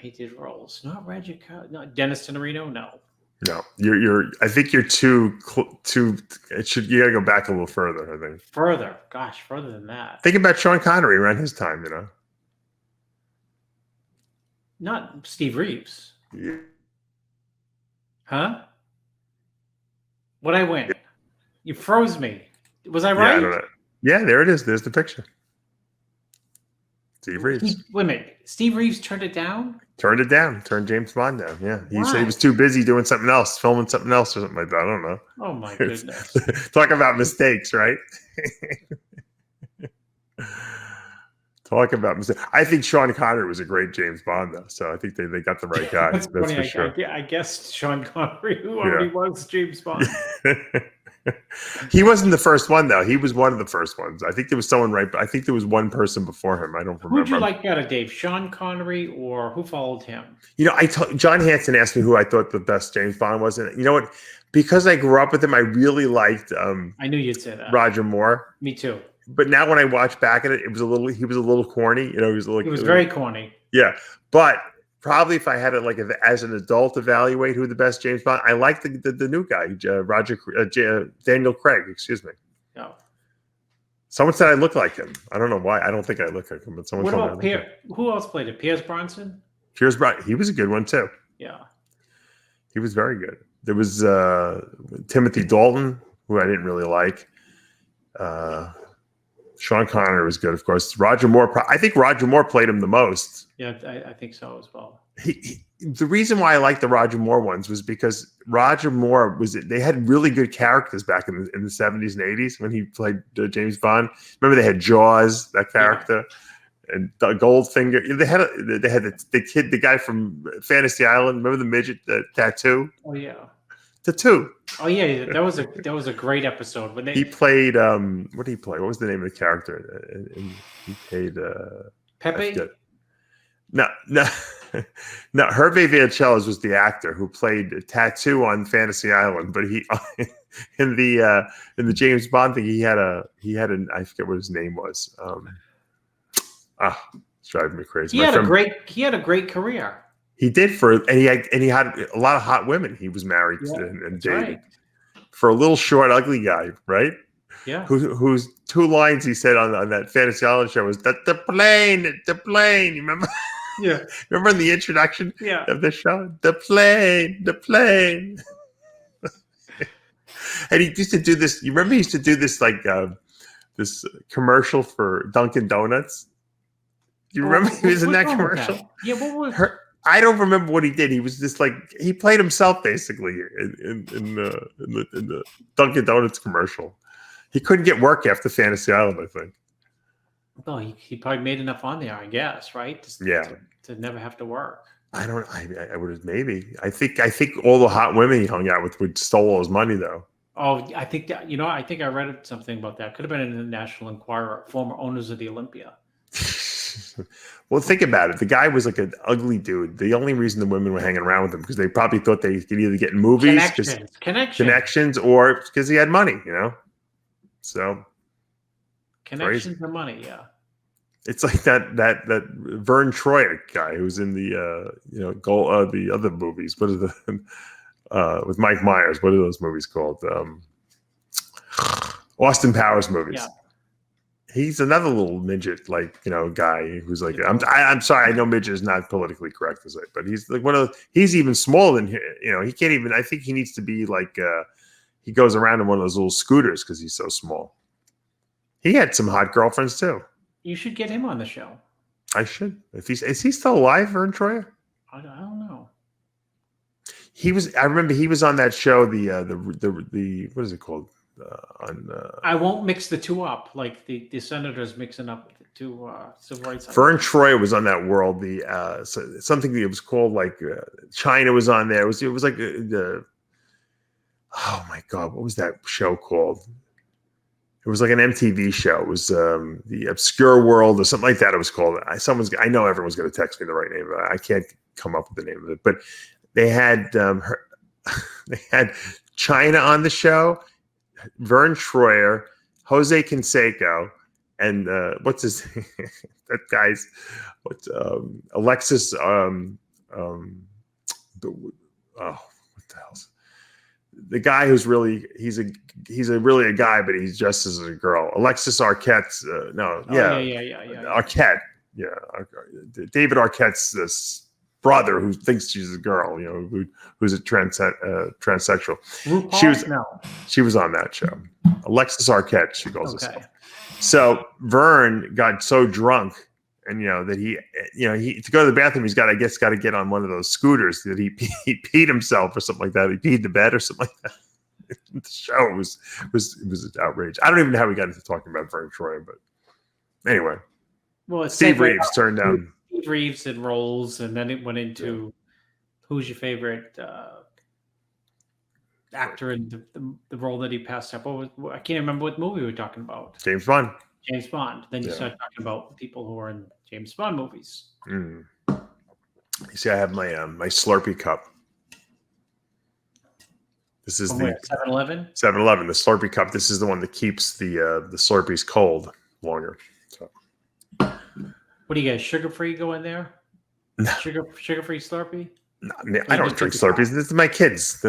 He did roles. Not Roger Callard. No, Dennis Tenorino? No. No, I think you're too. You got to go back a little further. I think further. Gosh, further than that. Think about Sean Connery around his time. You know, not Steve Reeves. Yeah. Huh? What I win? You froze me. Was I right? Yeah, I don't know. Yeah, there it is. There's the picture. Steve Reeves. Wait a minute. Steve Reeves turned it down? Turned it down. Turned James Bond down. Yeah. He said he was too busy doing something else, filming something else or something like that. I don't know. Oh, my goodness. Talk about mistakes, right? Talk about mistakes. I think Sean Connery was a great James Bond, though. So I think they got the right guy. That's funny. for sure. I guess Sean Connery, who already was James Bond. He wasn't the first one, though. He was one of the first ones. I think there was someone but I think there was one person before him. I don't remember. Who'd you like better, Dave? Sean Connery or who followed him? You know, John Hanson asked me who I thought the best James Bond was. And you know what? Because I grew up with him, I really liked I knew you'd say that. Roger Moore. Me too. But now when I watch back at it, he was a little corny. You know, he was very corny. Yeah. But probably if I had to as an adult evaluate who the best James Bond, I like the new guy, Daniel Craig. Excuse me. No. Someone said I look like him. I don't know why. I don't think I look like him, but someone. What about who else played it? Pierce Bronson. Pierce Bronson. He was a good one too. Yeah. He was very good. There was Timothy Dalton, who I didn't really like. Sean Connery was good, of course. Roger Moore. I think Roger Moore played him the most. Yeah, I think so as well. The reason why I liked the Roger Moore ones was because Roger Moore they had really good characters back in the 70s and 80s when he played James Bond. Remember they had Jaws, that character, and Goldfinger. They had the guy from Fantasy Island. Remember the midget, the tattoo? Oh yeah. Tattoo. Oh yeah, that was a great episode when he played. What did he play? What was the name of the character? He played Pepe. No. Hervé Villachellas was the actor who played Tattoo on Fantasy Island, but he in the James Bond thing he had an I forget what his name was. It's driving me crazy. He had a great career. He did and he had a lot of hot women he was married to and dated. Right. for a little short, ugly guy, right? Yeah. Whose two lines he said on that Fantasy Island show was the plane. You remember? Yeah. Remember in the introduction Yeah. of the show? The plane. And he used to do this. You remember he used to do this like this commercial for Dunkin' Donuts? You remember he was in that commercial? Yeah, what was I don't remember what he did. He was just like he played himself basically in the Dunkin' Donuts commercial. He couldn't get work after Fantasy Island, I think. well, he probably made enough on there, I guess, right? To never have to work. I don't. I would have maybe. I think all the hot women he hung out with would stole all his money though. Oh, I think that I think I read something about that. Could have been in the National Enquirer, former owners of the Olympia. Well, think about it. The guy was like an ugly dude. The only reason the women were hanging around with him because they probably thought they could either get in movies, connections, or because he had money. So connections and money. Yeah. It's like that Vern Troyer guy who's in the the other movies. What are the with Mike Myers? What are those movies called? Austin Powers movies. Yeah. He's another little midget, guy who's like. I'm sorry, I know midget is not politically correct to say, but he's like one of. He's even smaller than he can't even. I think he needs to be like. He goes around in one of those little scooters because he's so small. He had some hot girlfriends too. You should get him on the show. I should. Is he still alive, Vern Troyer? I don't know. He was. I remember he was on that show. The what is it called? I won't mix the two up like the senators mixing up the two civil rights. Vern Troyer was on that world. Something that was called like China was on there. It was like the. Oh my God! What was that show called? It was like an MTV show. It was the Obscure World or something like that. It was called. I know everyone's going to text me the right name. I can't come up with the name of it. But they had they had China on the show, Vern Troyer, Jose Canseco, and what's his name? That guy's Alexis. What the hell's the guy who's really he's really a guy, but he's dressed as a girl. Alexis Arquette's Arquette, David Arquette's brother who thinks she's a girl, who's a transsexual. She was on that show. Alexis Arquette, she calls herself. So Vern got so drunk. And that he to go to the bathroom, he's got to get on one of those scooters that he peed himself or something like that. He peed the bed or something like that. The show was an outrage. I don't even know how we got into talking about Vern Troyer, but anyway. Well, it's Steve Reeves turned down. Steve Reeves and roles, and then it went into who's your favorite actor in the role that he passed up. I can't remember what movie we were talking about. James Bond. Then you start talking about people who are in James Bond movies. You see, I have my my Slurpee cup. This is the 7-Eleven. 7-Eleven, the Slurpee cup. This is the one that keeps the Slurpees cold longer. So. What do you guys? Sugar-free go in there? No. Sugar-free Slurpee? No, I don't drink Slurpees. This is my kids.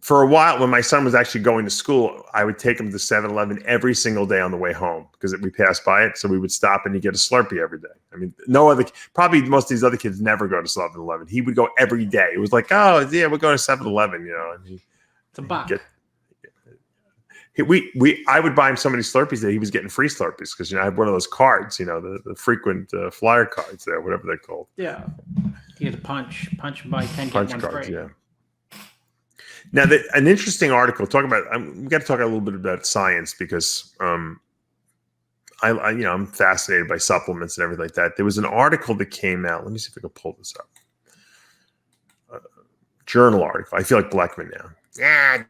For a while, when my son was actually going to school, I would take him to 7-Eleven every single day on the way home because we passed by it. So we would stop and you get a Slurpee every day. I mean, probably most of these other kids never go to 7-Eleven. He would go every day. It was like, oh, yeah, we'll go to 7-Eleven, It's a buck. I would buy him so many Slurpees that he was getting free Slurpees because I have one of those cards, the frequent flyer cards there, whatever they're called. Yeah, you get a punch and buy 10 punch get one cards. free. Yeah. Now, an interesting article. We got to talk a little bit about science because I'm fascinated by supplements and everything like that. There was an article that came out. Let me see if I can pull this up. Journal article. I feel like Blackman now. Yeah.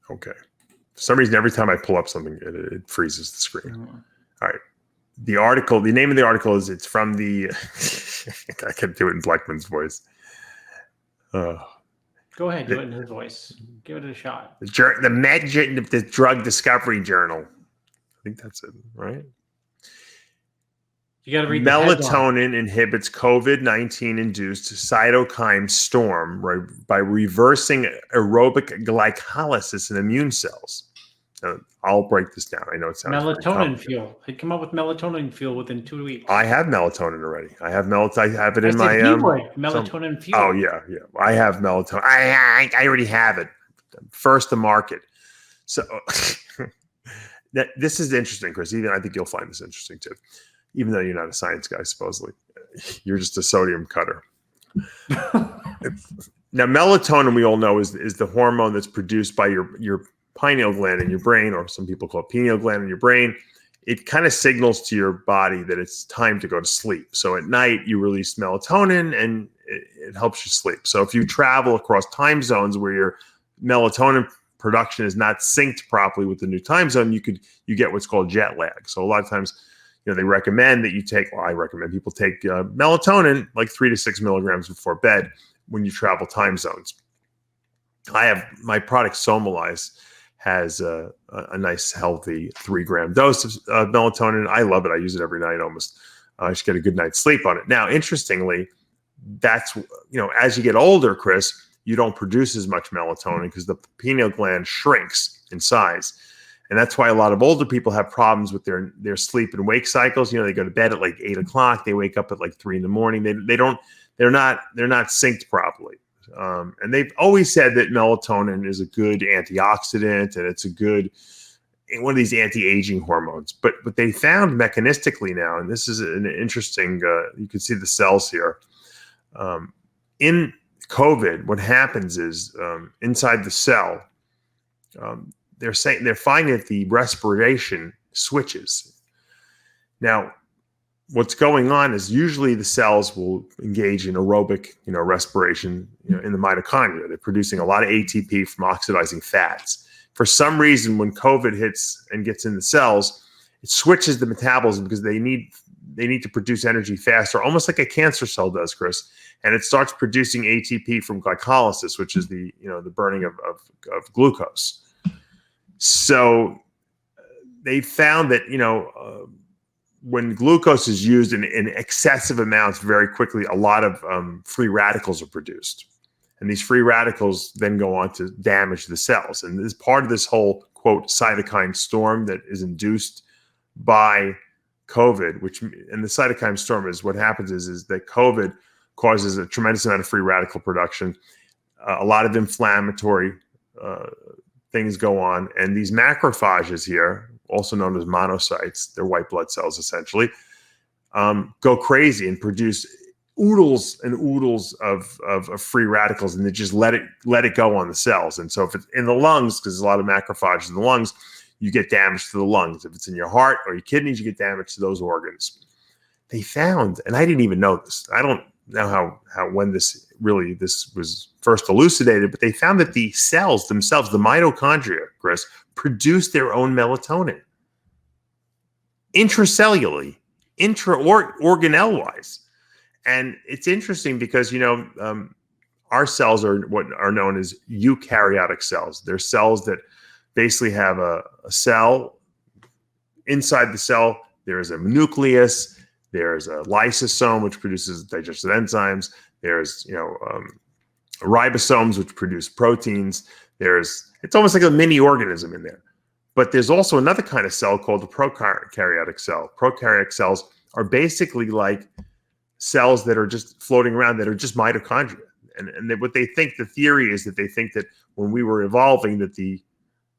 Okay. For some reason, every time I pull up something, it freezes the screen. Mm-hmm. All right. The name of the article is, it's from the, I can't do it in Blackman's voice. Go ahead, do it in his voice. Give it a shot. The Drug Discovery Journal. I think that's it, right? You got to read the headline. Melatonin inhibits COVID-19 induced cytokine storm, right, by reversing aerobic glycolysis in immune cells. I'll break this down. I know it sounds Melatonin fuel. They come up with melatonin fuel within 2 weeks. I have melatonin already. I have it in my melatonin fuel. Oh yeah. I have melatonin. I already have it. First to market. So this is interesting, Chris. Even I think you'll find this interesting too. Even though you're not a science guy, supposedly, you're just a sodium cutter. Now, melatonin, we all know, is the hormone that's produced by your pineal gland in your brain, or some people call it pineal gland in your brain. It kind of signals to your body that it's time to go to sleep. So at night, you release melatonin, and it helps you sleep. So if you travel across time zones where your melatonin production is not synced properly with the new time zone, you get what's called jet lag. So a lot of times, they recommend that you take, I recommend people take melatonin like 3 to 6 milligrams before bed when you travel time zones. I have my product Somalize has a nice healthy 3-gram dose of melatonin. I love it. I use it every night almost. I just get a good night's sleep on it. Now, interestingly, that's, as you get older, Chris, you don't produce as much melatonin because the pineal gland shrinks in size. And that's why a lot of older people have problems with their sleep and wake cycles. They go to bed at like 8 o'clock. They wake up at like 3 in the morning. They're not synced properly. And they've always said that melatonin is a good antioxidant and it's a good, one of these anti-aging hormones. But they found mechanistically now, and this is an interesting, you can see the cells here. In COVID, what happens is inside the cell, they're finding that the respiration switches. Now, what's going on is usually the cells will engage in aerobic, respiration, in the mitochondria. They're producing a lot of ATP from oxidizing fats. For some reason, when COVID hits and gets in the cells, it switches the metabolism because they need to produce energy faster, almost like a cancer cell does, Chris. And it starts producing ATP from glycolysis, which is the burning of glucose. So they found that, when glucose is used in excessive amounts very quickly, a lot of free radicals are produced. And these free radicals then go on to damage the cells. And this is part of this whole, quote, cytokine storm that is induced by COVID, and the cytokine storm is what happens is that COVID causes a tremendous amount of free radical production, a lot of inflammatory things go on, and these macrophages here, also known as monocytes, they're white blood cells essentially, go crazy and produce oodles and oodles of free radicals, and they just let it go on the cells. And so if it's in the lungs, because there's a lot of macrophages in the lungs, you get damage to the lungs. If it's in your heart or your kidneys, you get damage to those organs. They found, and I didn't even know this, I don't know how when this was first elucidated, but they found that the cells themselves, the mitochondria, Chris, produce their own melatonin intracellularly, organelle-wise. And it's interesting because, our cells are what are known as eukaryotic cells. They're cells that basically have a cell. Inside the cell, there's a nucleus, there's a lysosome, which produces digestive enzymes. There's, ribosomes, which produce proteins. It's almost like a mini organism in there. But there's also another kind of cell called the prokaryotic cell. Prokaryotic cells are basically like cells that are just floating around that are just mitochondria. And what they think, the theory is that they think that when we were evolving, that the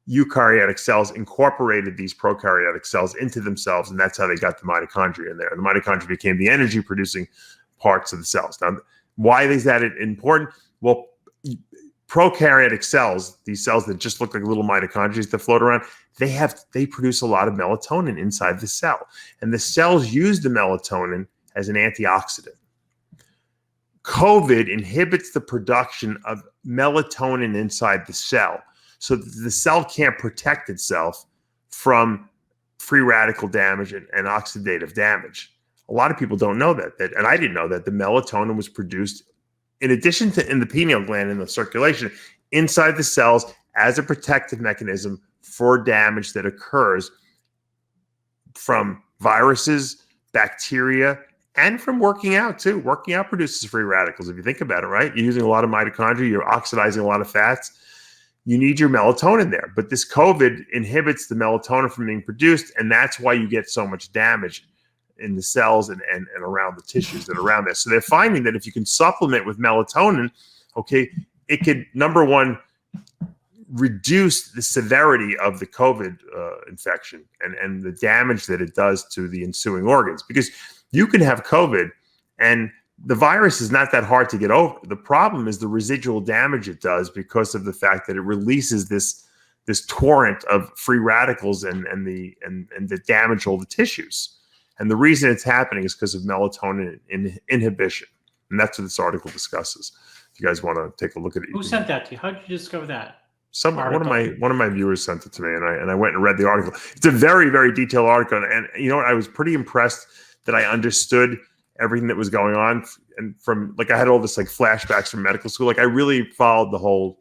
eukaryotic cells incorporated these prokaryotic cells into themselves, and that's how they got the mitochondria in there. And the mitochondria became the energy-producing parts of the cells. Now, why is that important? Well, prokaryotic cells, these cells that just look like little mitochondria that float around, they produce a lot of melatonin inside the cell. And the cells use the melatonin as an antioxidant. COVID inhibits the production of melatonin inside the cell, so that the cell can't protect itself from free radical damage and oxidative damage. A lot of people don't know that, and I didn't know that the melatonin was produced in addition to in the pineal gland in the circulation inside the cells as a protective mechanism for damage that occurs from viruses, bacteria, and from working out too. Working out produces free radicals. If you think about it, right? You're using a lot of mitochondria, you're oxidizing a lot of fats. You need your melatonin there. But this COVID inhibits the melatonin from being produced, and that's why you get so much damage in the cells and around the tissues that are around there. So they're finding that if you can supplement with melatonin, okay, it could, number one, reduce the severity of the COVID infection and the damage that it does to the ensuing organs. Because you can have COVID and the virus is not that hard to get over. The problem is the residual damage it does because of the fact that it releases this torrent of free radicals and that damage all the tissues. And the reason it's happening is because of melatonin inhibition. And that's what this article discusses. If you guys want to take a look at it. Who sent that to you? How did you discover that? One of my viewers sent it to me, and I went and read the article. It's a very, very detailed article, and you know what? I was pretty impressed that I understood everything that was going on, and from like I had all this like flashbacks from medical school. Like I really followed the whole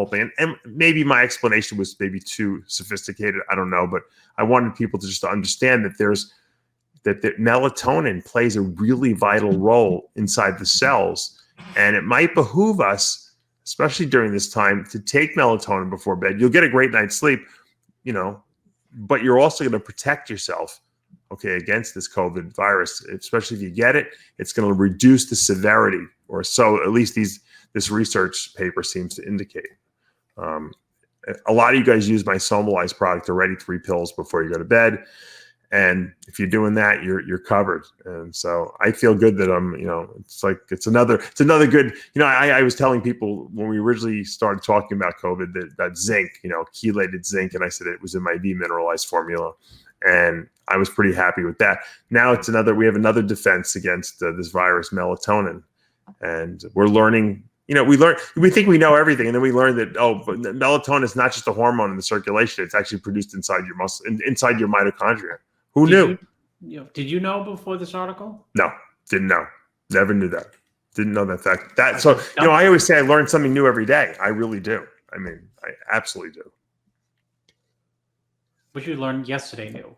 thing, and maybe my explanation was maybe too sophisticated. I don't know, but I wanted people to just understand that that melatonin plays a really vital role inside the cells, and it might behoove us, especially during this time, to take melatonin before bed. You'll get a great night's sleep, you know, but you're also going to protect yourself, okay, against this COVID virus. Especially if you get it, it's going to reduce the severity, or so at least this research paper seems to indicate. A lot of you guys use my Somalize product already, 3 pills before you go to bed. And if you're doing that, you're covered. And so I feel good that it's another good, I was telling people when we originally started talking about COVID that zinc, chelated zinc, and I said it was in my demineralized formula. And I was pretty happy with that. Now we have another defense against this virus, melatonin. And we're learning, we think we know everything. And then we learn that, but melatonin is not just a hormone in the circulation. It's actually produced inside your muscle, inside your mitochondria. Who knew? Did you know before this article? No, didn't know. Never knew that. Didn't know that fact. I always say I learn something new every day. I really do. I mean, I absolutely do. What you learned yesterday new?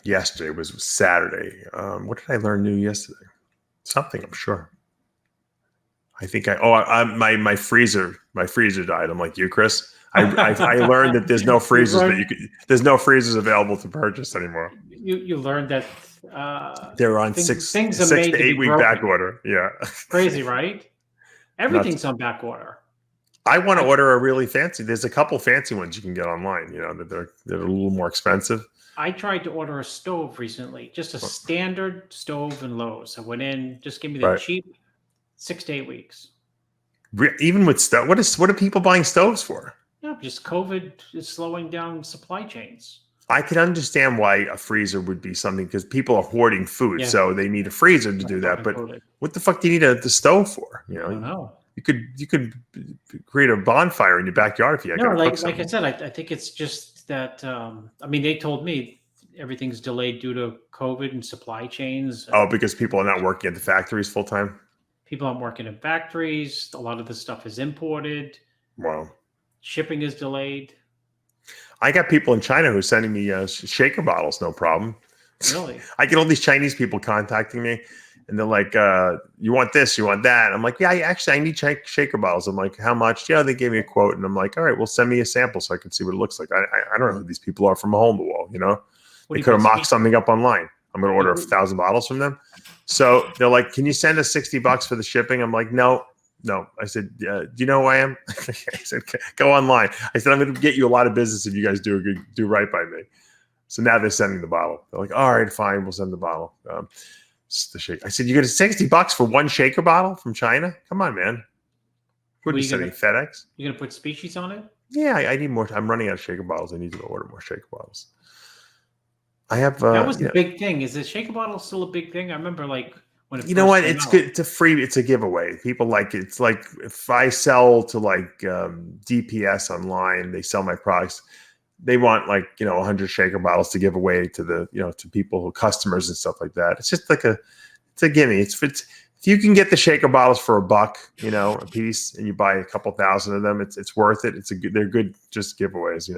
Yesterday was Saturday. What did I learn new yesterday? Something, I'm sure. I think my freezer died. I'm like you, Chris. I learned that there's no freezers there's no freezers available to purchase anymore. You learned that they're on six to 8 week back order. Yeah. Crazy, right? Everything's on back order. I want to order a really fancy. There's a couple fancy ones you can get online, that they're a little more expensive. I tried to order a stove recently, just a standard stove in Lowe's. I went in, just give me the cheap 6 to 8 weeks. Even with stove, what are people buying stoves for? No, just COVID is slowing down supply chains. I can understand why a freezer would be something, because people are hoarding food, so they need a freezer to do that. But what the fuck do you need the stove for? I don't know. You could create a bonfire in your backyard if you had. No, like I said, I think it's just that. They told me everything's delayed due to COVID and supply chains. Oh, because people are not working at the factories full time. People aren't working in factories. A lot of the stuff is imported. Wow. Shipping is delayed. I got people in China who are sending me shaker bottles, no problem. Really? I get all these Chinese people contacting me, and they're like, you want this, you want that. I'm like, yeah, I need shaker bottles. I'm like, how much? Yeah, they gave me a quote, and I'm like, all right, well, send me a sample so I can see what it looks like. I don't know who these people are from a hole in the wall, They could have mocked something up online. I'm going to order 1,000 bottles from them. So they're like, can you send us $60 for the shipping? I'm like, no. I said, do you know who I am? I said, go online. I said, I'm going to get you a lot of business if you guys do right by me. So now they're sending the bottle. They're like, all right, fine, we'll send the bottle. The shake. I said, you get $60 for one shaker bottle from China? Come on, man. What are you sending, FedEx? You going to put species on it? Yeah, I need more. I'm running out of shaker bottles. I need to order more shaker bottles. I have. That was the big thing. Is the shaker bottle still a big thing? I remember when it it's good. It's a free. It's a giveaway. People like it. It's like if I sell to DPS online, they sell my products. They want 100 shaker bottles to give away to the to people, customers and stuff like that. It's just it's a gimme. It's if you can get the shaker bottles for $1, a piece, and you buy a couple thousand of them, it's worth it. They're good just giveaways.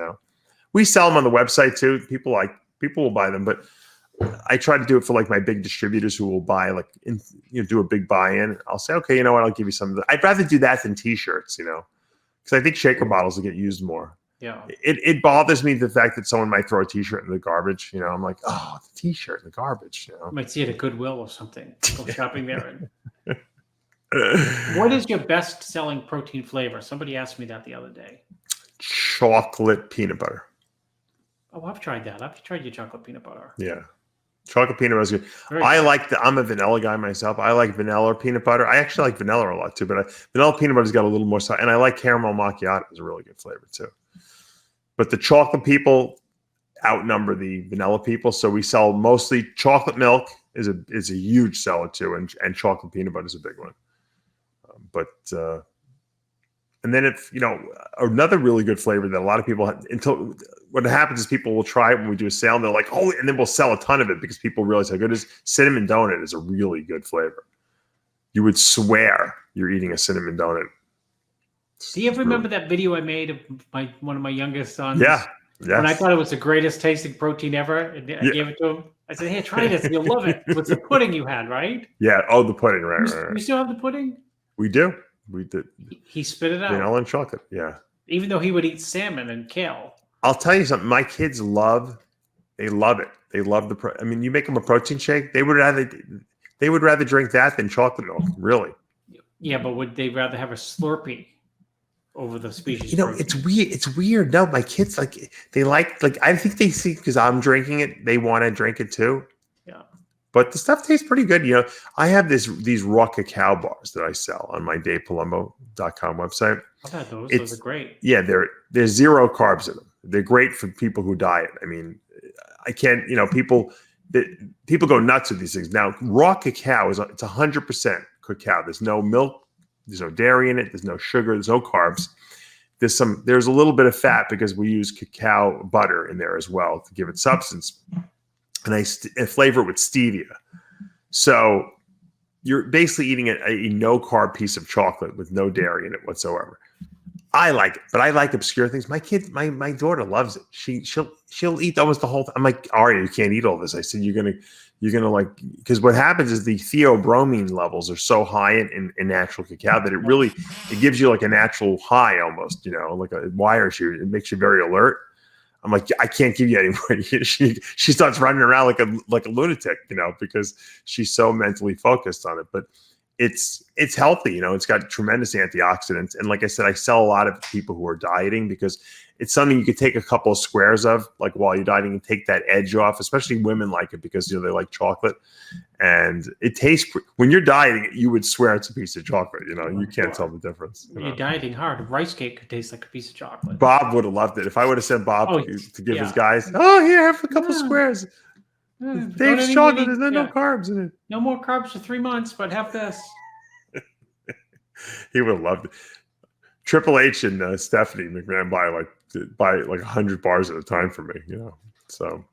We sell them on the website too. People will buy them, but I try to do it for like my big distributors who will buy do a big buy-in. I'll say, okay, you know what? I'll give you some of that. I'd rather do that than T-shirts, because I think shaker bottles will get used more. Yeah. It bothers me the fact that someone might throw a T-shirt in the garbage. I'm like, oh, the T-shirt in the garbage. You might see it at Goodwill or something. Go shopping there. What is your best-selling protein flavor? Somebody asked me that the other day. Chocolate peanut butter. Oh, I've tried that. I've tried your chocolate peanut butter. Yeah. Chocolate peanut butter is good. Very good. I'm a vanilla guy myself. I like vanilla or peanut butter. I actually like vanilla a lot too, but vanilla peanut butter's got a little more side. And I like caramel macchiato. It's a really good flavor too. But the chocolate people outnumber the vanilla people. So we sell mostly chocolate milk is a huge seller too. And chocolate peanut butter is a big one. And then another really good flavor that a lot of people until what happens is people will try it when we do a sale and they're like, oh, and then we'll sell a ton of it because people realize how good it is. Cinnamon donut is a really good flavor. You would swear you're eating a cinnamon donut. Do you ever remember that video I made of one of my youngest sons? Yeah. Yes. When I thought it was the greatest tasting protein ever, and I gave it to him. I said, "Hey, try this. You'll love it." With the pudding you had, right? Yeah. Oh, the pudding, right? You still have the pudding? We do. We did. He spit it out. Vanilla and chocolate. Yeah. Even though he would eat salmon and kale. I'll tell you something. My kids love it. They love you make them a protein shake. They would rather drink that than chocolate milk. Really. Yeah, but would they rather have a Slurpee over the species? It's weird. It's weird. No, my kids I think they see because I'm drinking it, they want to drink it too. Yeah. But the stuff tastes pretty good. I have these raw cacao bars that I sell on my DavePalumbo.com website. I've had those. Those are great. Yeah, there's zero carbs in them. They're great for people who diet. I mean, I can't, people go nuts with these things. Now, raw cacao it's 100% cacao. There's no milk, there's no dairy in it, there's no sugar, there's no carbs. There's a little bit of fat because we use cacao butter in there as well to give it substance. And I flavor it with stevia. So you're basically eating a no carb piece of chocolate with no dairy in it whatsoever. I like it, but I like obscure things. My daughter loves it. She'll eat almost the whole thing. I'm like, Aria, you can't eat all this. I said, you're gonna like, because what happens is the theobromine levels are so high in natural cacao that it gives you like a natural high almost, like a wires you. It makes you very alert. I'm like, I can't give you any more. She starts running around like a lunatic, because she's so mentally focused on it. But it's healthy, it's got tremendous antioxidants. And like I said, I sell a lot of people who are dieting because it's something you could take a couple of squares of, like while you're dieting, and take that edge off. Especially women like it because they like chocolate, and it tastes. When you're dieting, you would swear it's a piece of chocolate. You can't tell the difference. You're dieting hard. Rice cake could taste like a piece of chocolate. Bob would have loved it if I would have sent Bob to give his guys. Oh, here, have a couple squares. Dave's chocolate. There's no carbs in it. No more carbs for 3 months, but have this. He would have loved it. Triple H and Stephanie McMahon buy like 100 bars at a time for me. So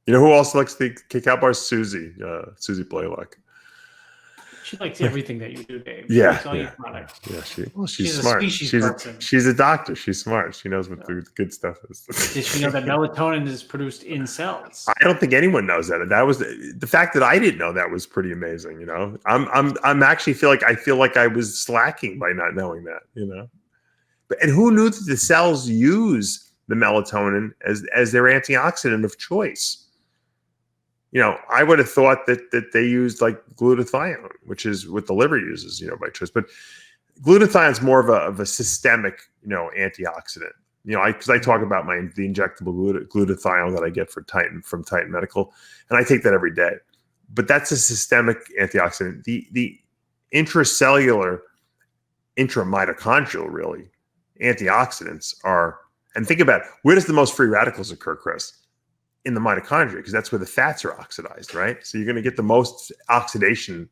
who else likes the cacao bars? Susie Blaylock. She likes everything that you do, Dave. Yeah, yeah. She's smart. She's a doctor. She's smart. She knows what the good stuff is. Did she know that melatonin is produced in cells? I don't think anyone knows that. That was the fact that I didn't know that was pretty amazing. I'm actually feel like I was slacking by not knowing that. And who knew that the cells use the melatonin as their antioxidant of choice? I would have thought that they used like glutathione, which is what the liver uses, by choice. But glutathione is more of a systemic, antioxidant. Because I talk about the injectable glutathione that I get from Titan Medical, and I take that every day. But that's a systemic antioxidant. The intracellular, intramitochondrial, really, antioxidants are. And think about it, where does the most free radicals occur, Chris? In the mitochondria, because that's where the fats are oxidized, right? So you're going to get the most oxidation,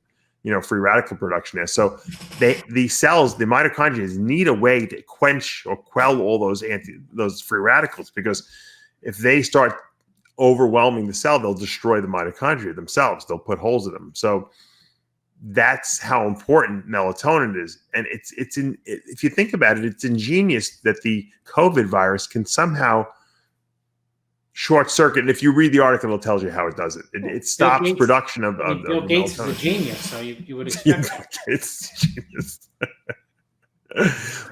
free radical production there. So the cells, the mitochondria, need a way to quench or quell all those free radicals, because if they start overwhelming the cell, they'll destroy the mitochondria themselves. They'll put holes in them. So that's how important melatonin is. And if you think about it, it's ingenious that the COVID virus can somehow short circuit. And if you read the article, it tells you how it does it. It stops Gates- production of Bill Gates is a melatonin. genius, so you would expect that. It's genius.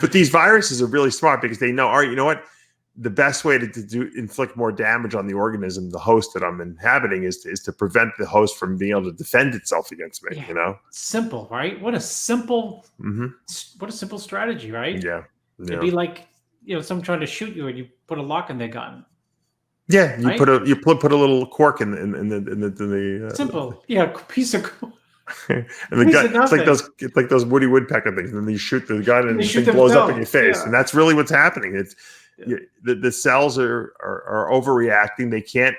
But these viruses are really smart because they know, all right, you know what? The best way to inflict more damage on the organism, the host that I'm inhabiting, is to prevent the host from being able to defend itself against me. Yeah. You know, Simple, right? What a simple strategy, right? Yeah. It'd be like, someone trying to shoot you and you put a lock in their gun. Yeah, you right? put a little cork in the Simple, piece of. and the Piece gun. of It's like those Woody Woodpecker things, and then you shoot the gun and They the shoot thing blows up in themselves, your face, yeah. and that's really what's happening. It's the cells are overreacting. They can't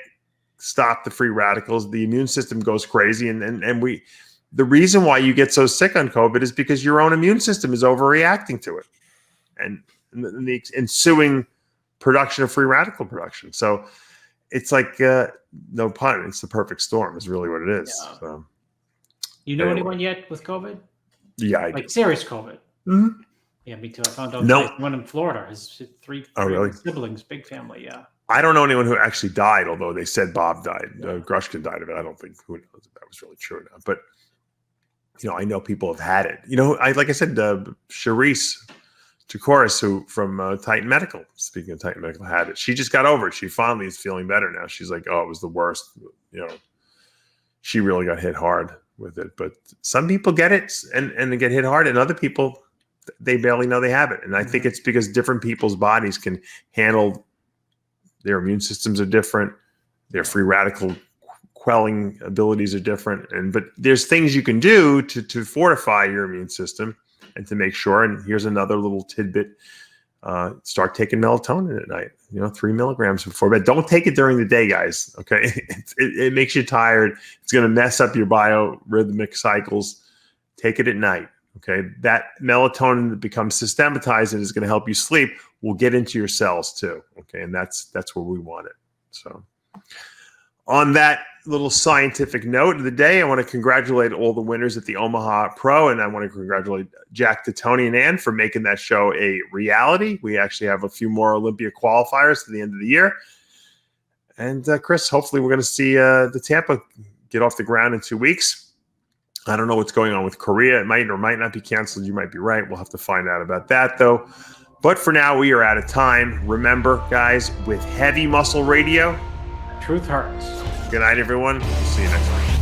stop the free radicals. The immune system goes crazy, and the reason why you get so sick on COVID is because your own immune system is overreacting to it, and the ensuing production of free radical production. So it's like no pun, it's the perfect storm is really what it is. Yeah. So You know Anyway. anyone yet with COVID? yeah, I Like serious COVID? Mhm. Yeah, me too. I found out No. one in Florida. His three really? siblings, big family. Yeah. I don't know anyone who actually died, although they said Bob died. Grushkin died of it. I don't think, who knows if that was really true or not. But, I know people have had it. Like I said, Charisse Tukoris, who from Titan Medical, speaking of Titan Medical, had it. She just got over it. She finally is feeling better now. She's like, oh, it was the worst. She really got hit hard with it. But some people get it and they get hit hard, and other people, they barely know they have it. And I think it's because different people's bodies can handle, their immune systems are different, their free radical quelling abilities are different. But there's things you can do to fortify your immune system and to make sure. And here's another little tidbit. Start taking melatonin at night, 3 milligrams before bed. Don't take it during the day, guys. Okay. It makes you tired. It's going to mess up your biorhythmic cycles. Take it at night. Okay. That melatonin that becomes systematized and is going to help you sleep will get into your cells too. Okay. And that's where we want it. So on that little scientific note of the day, I want to congratulate all the winners at the Omaha Pro, and I want to congratulate Jack, Tony, and Ann for making that show a reality. We actually have a few more Olympia qualifiers to the end of the year. And Chris, hopefully we're going to see the Tampa get off the ground in 2 weeks. I don't know what's going on with Korea. It might or might not be canceled. You might be right. We'll have to find out about that, though. But for now, we are out of time. Remember, guys, with Heavy Muscle Radio, Truth hurts. good night, everyone. See you next time.